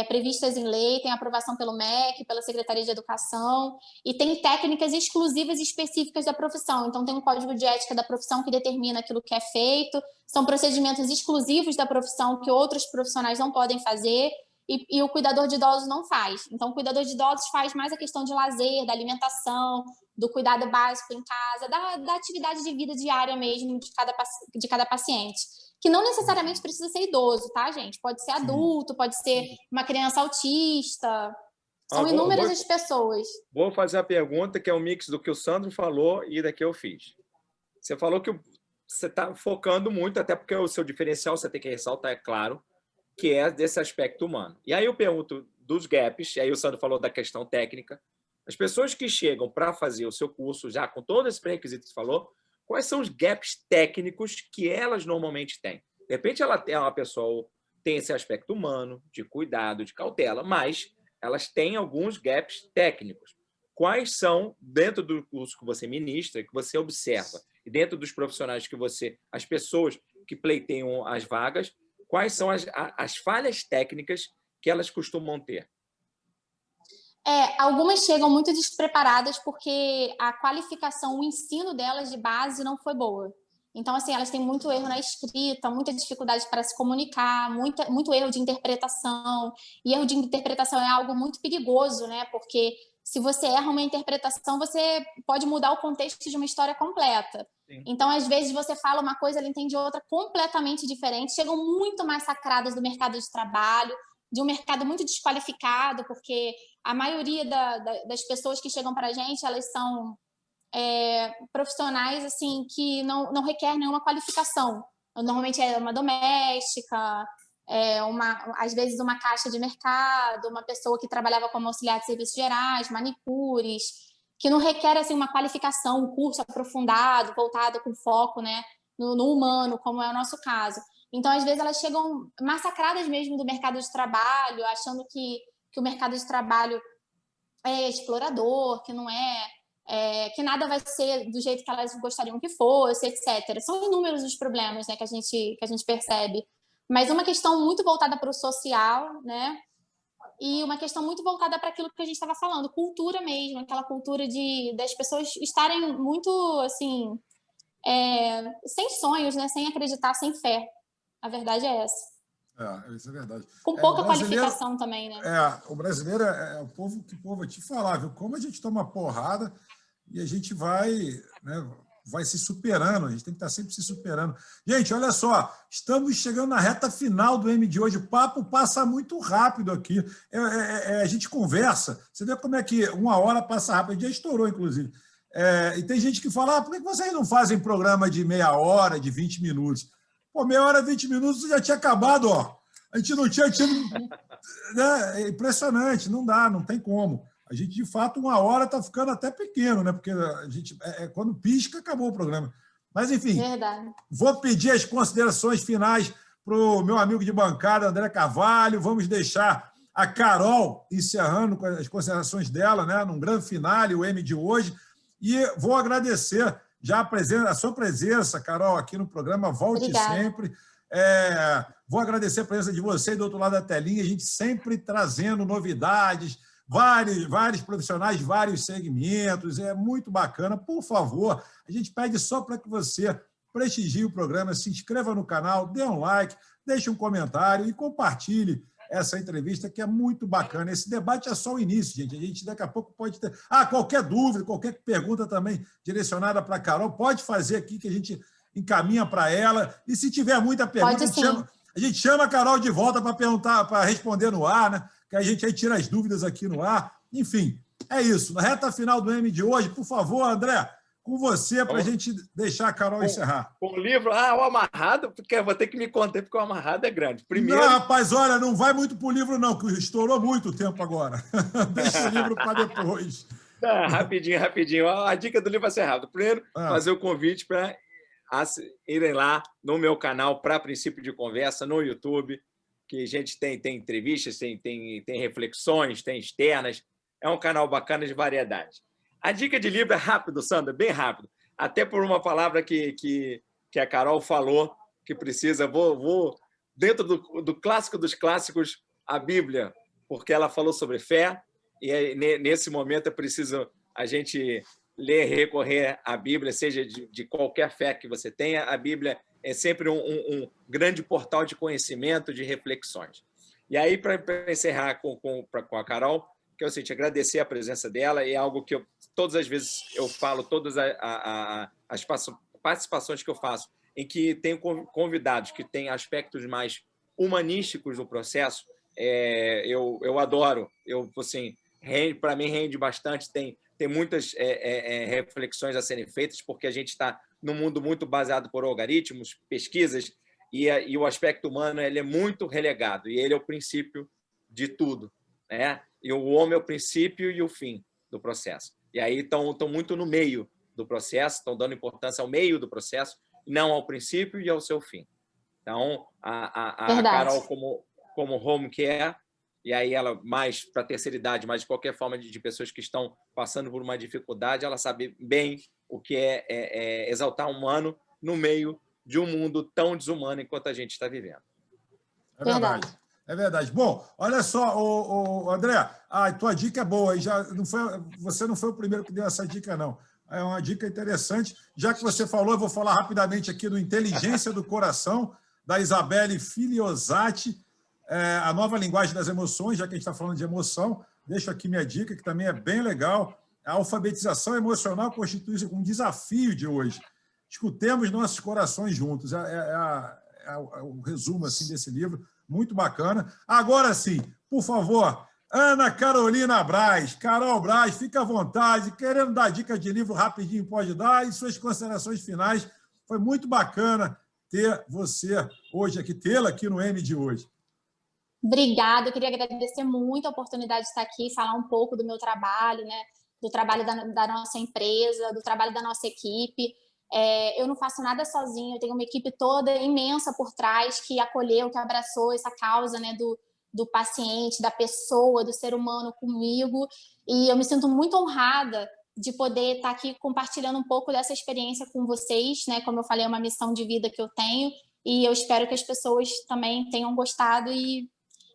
Previstas em lei, tem aprovação pelo MEC, pela Secretaria de Educação, e tem técnicas exclusivas e específicas da profissão. Então, tem um código de ética da profissão que determina aquilo que é feito, são procedimentos exclusivos da profissão que outros profissionais não podem fazer, e o cuidador de idosos não faz. Então, o cuidador de idosos faz mais a questão de lazer, da alimentação, do cuidado básico em casa, da atividade de vida diária mesmo de cada paciente. Que não necessariamente precisa ser idoso, tá, gente? Pode ser adulto, pode ser uma criança autista. São inúmeras as pessoas. Vou fazer a pergunta, que é um mix do que o Sandro falou e da que eu fiz. Você falou que você está focando muito, até porque o seu diferencial, você tem que ressaltar, é claro, que é desse aspecto humano. E aí eu pergunto dos gaps, e aí o Sandro falou da questão técnica. As pessoas que chegam para fazer o seu curso, já com todo esse pré-requisito que você falou, quais são os gaps técnicos que elas normalmente têm? De repente, ela é uma pessoa tem esse aspecto humano, de cuidado, de cautela, mas elas têm alguns gaps técnicos. Quais são, dentro do curso que você ministra, que você observa, e dentro dos profissionais que as pessoas que pleiteiam as vagas, quais são as falhas técnicas que elas costumam ter? Algumas chegam muito despreparadas porque a qualificação, o ensino delas de base não foi boa. Então, assim, elas têm muito erro na escrita, muita dificuldade para se comunicar, muito erro de interpretação. E erro de interpretação é algo muito perigoso, né? Porque se você erra uma interpretação, você pode mudar o contexto de uma história completa. Sim. Então, às vezes, você fala uma coisa, ela entende outra completamente diferente. Chegam muito massacradas do mercado de trabalho, de um mercado muito desqualificado, porque a maioria das pessoas que chegam para a gente, elas são profissionais assim, que não requer nenhuma qualificação. Normalmente é uma doméstica, às vezes uma caixa de mercado, uma pessoa que trabalhava como auxiliar de serviços gerais, manicures, que não requer assim, uma qualificação, um curso aprofundado, voltado com foco, né, no humano, como é o nosso caso. Então, às vezes, elas chegam massacradas mesmo do mercado de trabalho, achando que o mercado de trabalho é explorador, que não que nada vai ser do jeito que elas gostariam que fosse, etc. São inúmeros os problemas, né, que a gente percebe. Mas uma questão muito voltada para o social, né? E uma questão muito voltada para aquilo que a gente estava falando, cultura mesmo, aquela cultura das pessoas estarem muito, assim, sem sonhos, né? Sem acreditar, sem fé. A verdade é essa. Isso é verdade. Com pouca qualificação também, né? O brasileiro é o povo que vou te falar, viu? Como a gente toma porrada e a gente vai, né, vai se superando, a gente tem que estar sempre se superando. Gente, olha só, estamos chegando na reta final do M de hoje, o papo passa muito rápido aqui, a gente conversa, você vê como é que 1 hora passa rápido, já estourou, inclusive. E tem gente que fala, por que vocês não fazem programa de meia hora, de 20 minutos? Pô, meia hora, 20 minutos já tinha acabado, ó. A gente não tinha tido... Né? É impressionante, não dá, não tem como. A gente, de fato, 1 hora está ficando até pequeno, né? Porque a gente, quando pisca, acabou o programa. Mas, enfim, verdade. Vou pedir as considerações finais para o meu amigo de bancada, André Carvalho. Vamos deixar a Carol encerrando com as considerações dela, né? Num grande finale, o M de hoje. E vou agradecer já a sua presença, Carol, aqui no programa. Volte Obrigada. sempre. Vou agradecer a presença de você do outro lado da telinha, a gente sempre trazendo novidades, vários profissionais, vários segmentos, é muito bacana. Por favor, a gente pede só para que você prestigie o programa, se inscreva no canal, dê um like, deixe um comentário e compartilhe essa entrevista, que é muito bacana. Esse debate é só o início, gente. A gente daqui a pouco pode ter... qualquer dúvida, qualquer pergunta também direcionada para a Carol, pode fazer aqui que a gente encaminha para ela. E se tiver muita pergunta, a gente chama a Carol de volta para perguntar, para responder no ar, né? Que a gente aí tira as dúvidas aqui no ar. Enfim, é isso. Na reta final do M de hoje, por favor, André, com você, para a gente deixar a Carol encerrar. Com o livro, o Amarrado, porque eu vou ter que me conter, porque o Amarrado é grande. Primeiro... Não, rapaz, olha, não vai muito para o livro, não, que estourou muito o tempo agora. Deixa o livro para depois. Rapidinho. A dica do livro vai ser rápido. Primeiro, fazer o convite para irem lá no meu canal para Princípio de Conversa, no YouTube, que a gente tem entrevistas, tem reflexões, tem externas. É um canal bacana de variedade. A dica de livro é rápido, Sandra, bem rápido. Até por uma palavra que a Carol falou, que precisa... Vou dentro do clássico dos clássicos, a Bíblia, porque ela falou sobre fé, e nesse momento é preciso a gente ler, recorrer à Bíblia, seja de qualquer fé que você tenha. A Bíblia é sempre um grande portal de conhecimento, de reflexões. E aí, para encerrar com a Carol, que é o seguinte, agradecer a presença dela, é algo que todas as vezes eu falo, todas as participações que eu faço, em que tenho convidados que têm aspectos mais humanísticos no processo, eu adoro. Assim, para mim rende bastante, tem muitas reflexões a serem feitas, porque a gente está num mundo muito baseado por algoritmos, pesquisas, e o aspecto humano ele é muito relegado, e ele é o princípio de tudo, né? E o homem é o princípio e o fim do processo. E aí estão muito no meio do processo, estão dando importância ao meio do processo, não ao princípio e ao seu fim. Então, a Carol como home care, e aí ela mais para a terceira idade, mas de qualquer forma de pessoas que estão passando por uma dificuldade, ela sabe bem o que é exaltar o humano no meio de um mundo tão desumano enquanto a gente está vivendo. É verdade. É verdade. Bom, olha só, André, a tua dica é boa. Você não foi o primeiro que deu essa dica, não. É uma dica interessante. Já que você falou, eu vou falar rapidamente aqui do Inteligência do Coração, da Isabelle Filiosati, a nova linguagem das emoções, já que a gente está falando de emoção. Deixo aqui minha dica, que também é bem legal. A alfabetização emocional constitui um desafio de hoje. Escutemos nossos corações juntos. O resumo assim, desse livro. Muito bacana. Agora sim, por favor, Ana Carolina Braz, Carol Braz, fica à vontade, querendo dar dicas de livro rapidinho, pode dar, e suas considerações finais. Foi muito bacana ter você hoje aqui, tê-la aqui no M de hoje. Obrigada, eu queria agradecer muito a oportunidade de estar aqui e falar um pouco do meu trabalho, né? Do trabalho da nossa empresa, do trabalho da nossa equipe. Eu não faço nada sozinha, eu tenho uma equipe toda imensa por trás que acolheu, que abraçou essa causa, né, do paciente, da pessoa, do ser humano comigo, e eu me sinto muito honrada de poder estar aqui compartilhando um pouco dessa experiência com vocês, né? Como eu falei, é uma missão de vida que eu tenho, e eu espero que as pessoas também tenham gostado e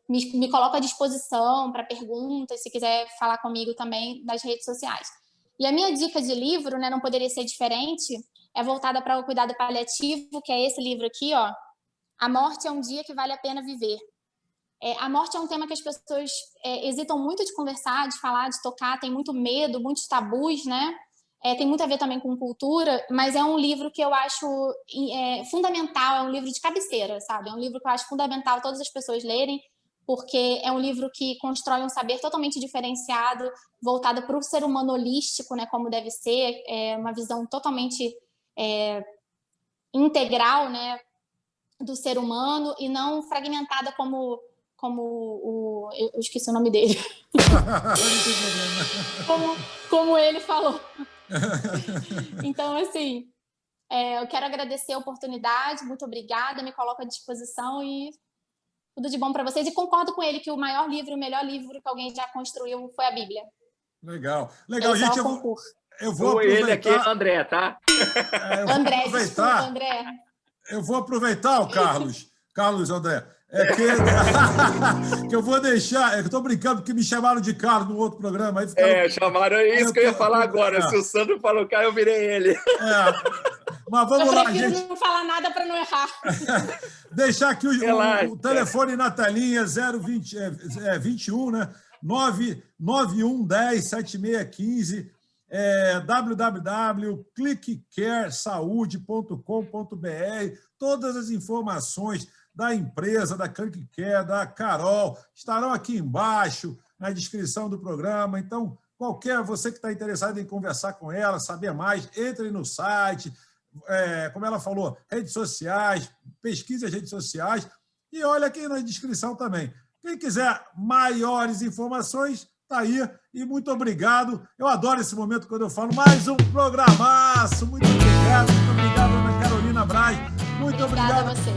me coloco à disposição para perguntas, se quiser falar comigo também nas redes sociais. E a minha dica de livro, né, não poderia ser diferente, é voltada para o cuidado paliativo, que é esse livro aqui, ó, A Morte é um Dia que Vale a Pena Viver. A morte é um tema que as pessoas hesitam muito de conversar, de falar, de tocar, tem muito medo, muitos tabus, né? Tem muito a ver também com cultura, mas é um livro que eu acho fundamental, é um livro de cabeceira, sabe? É um livro que eu acho fundamental todas as pessoas lerem, porque é um livro que constrói um saber totalmente diferenciado, voltado para o ser humano holístico, né, como deve ser, uma visão totalmente integral, né, do ser humano, e não fragmentada como eu esqueci o nome dele. como ele falou. Então, assim, eu quero agradecer a oportunidade, muito obrigada, me coloco à disposição e tudo de bom para vocês. E concordo com ele que o maior livro, o melhor livro que alguém já construiu foi a Bíblia. Legal. Gente. Eu vou aproveitar... Ele aqui é André, tá? André, desculpa, André. Eu vou aproveitar, Carlos André. Que eu vou deixar... Eu estou brincando porque me chamaram de Carlos no outro programa. Aí chamaram, isso que eu ia falar agora. Se o Sandro falou Caio, eu virei ele. Mas vamos lá, gente. Eu prefiro não falar nada para não errar. Deixar aqui o telefone na telinha, 021, né? 991107615, www.clickcaresaude.com.br. Todas as informações da empresa, da Click Care, da Carol, estarão aqui embaixo, na descrição do programa. Então, você que está interessado em conversar com ela, saber mais, entre no site, como ela falou, redes sociais, pesquise as redes sociais e olha aqui na descrição também. Quem quiser maiores informações, está aí. E muito obrigado. Eu adoro esse momento quando eu falo mais um programaço. Muito obrigado, Ana Carolina Braz. Muito obrigado a vocês.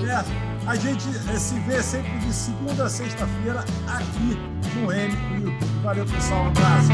A gente se vê sempre de segunda a sexta-feira aqui no M, no YouTube. Valeu, pessoal. Um abraço.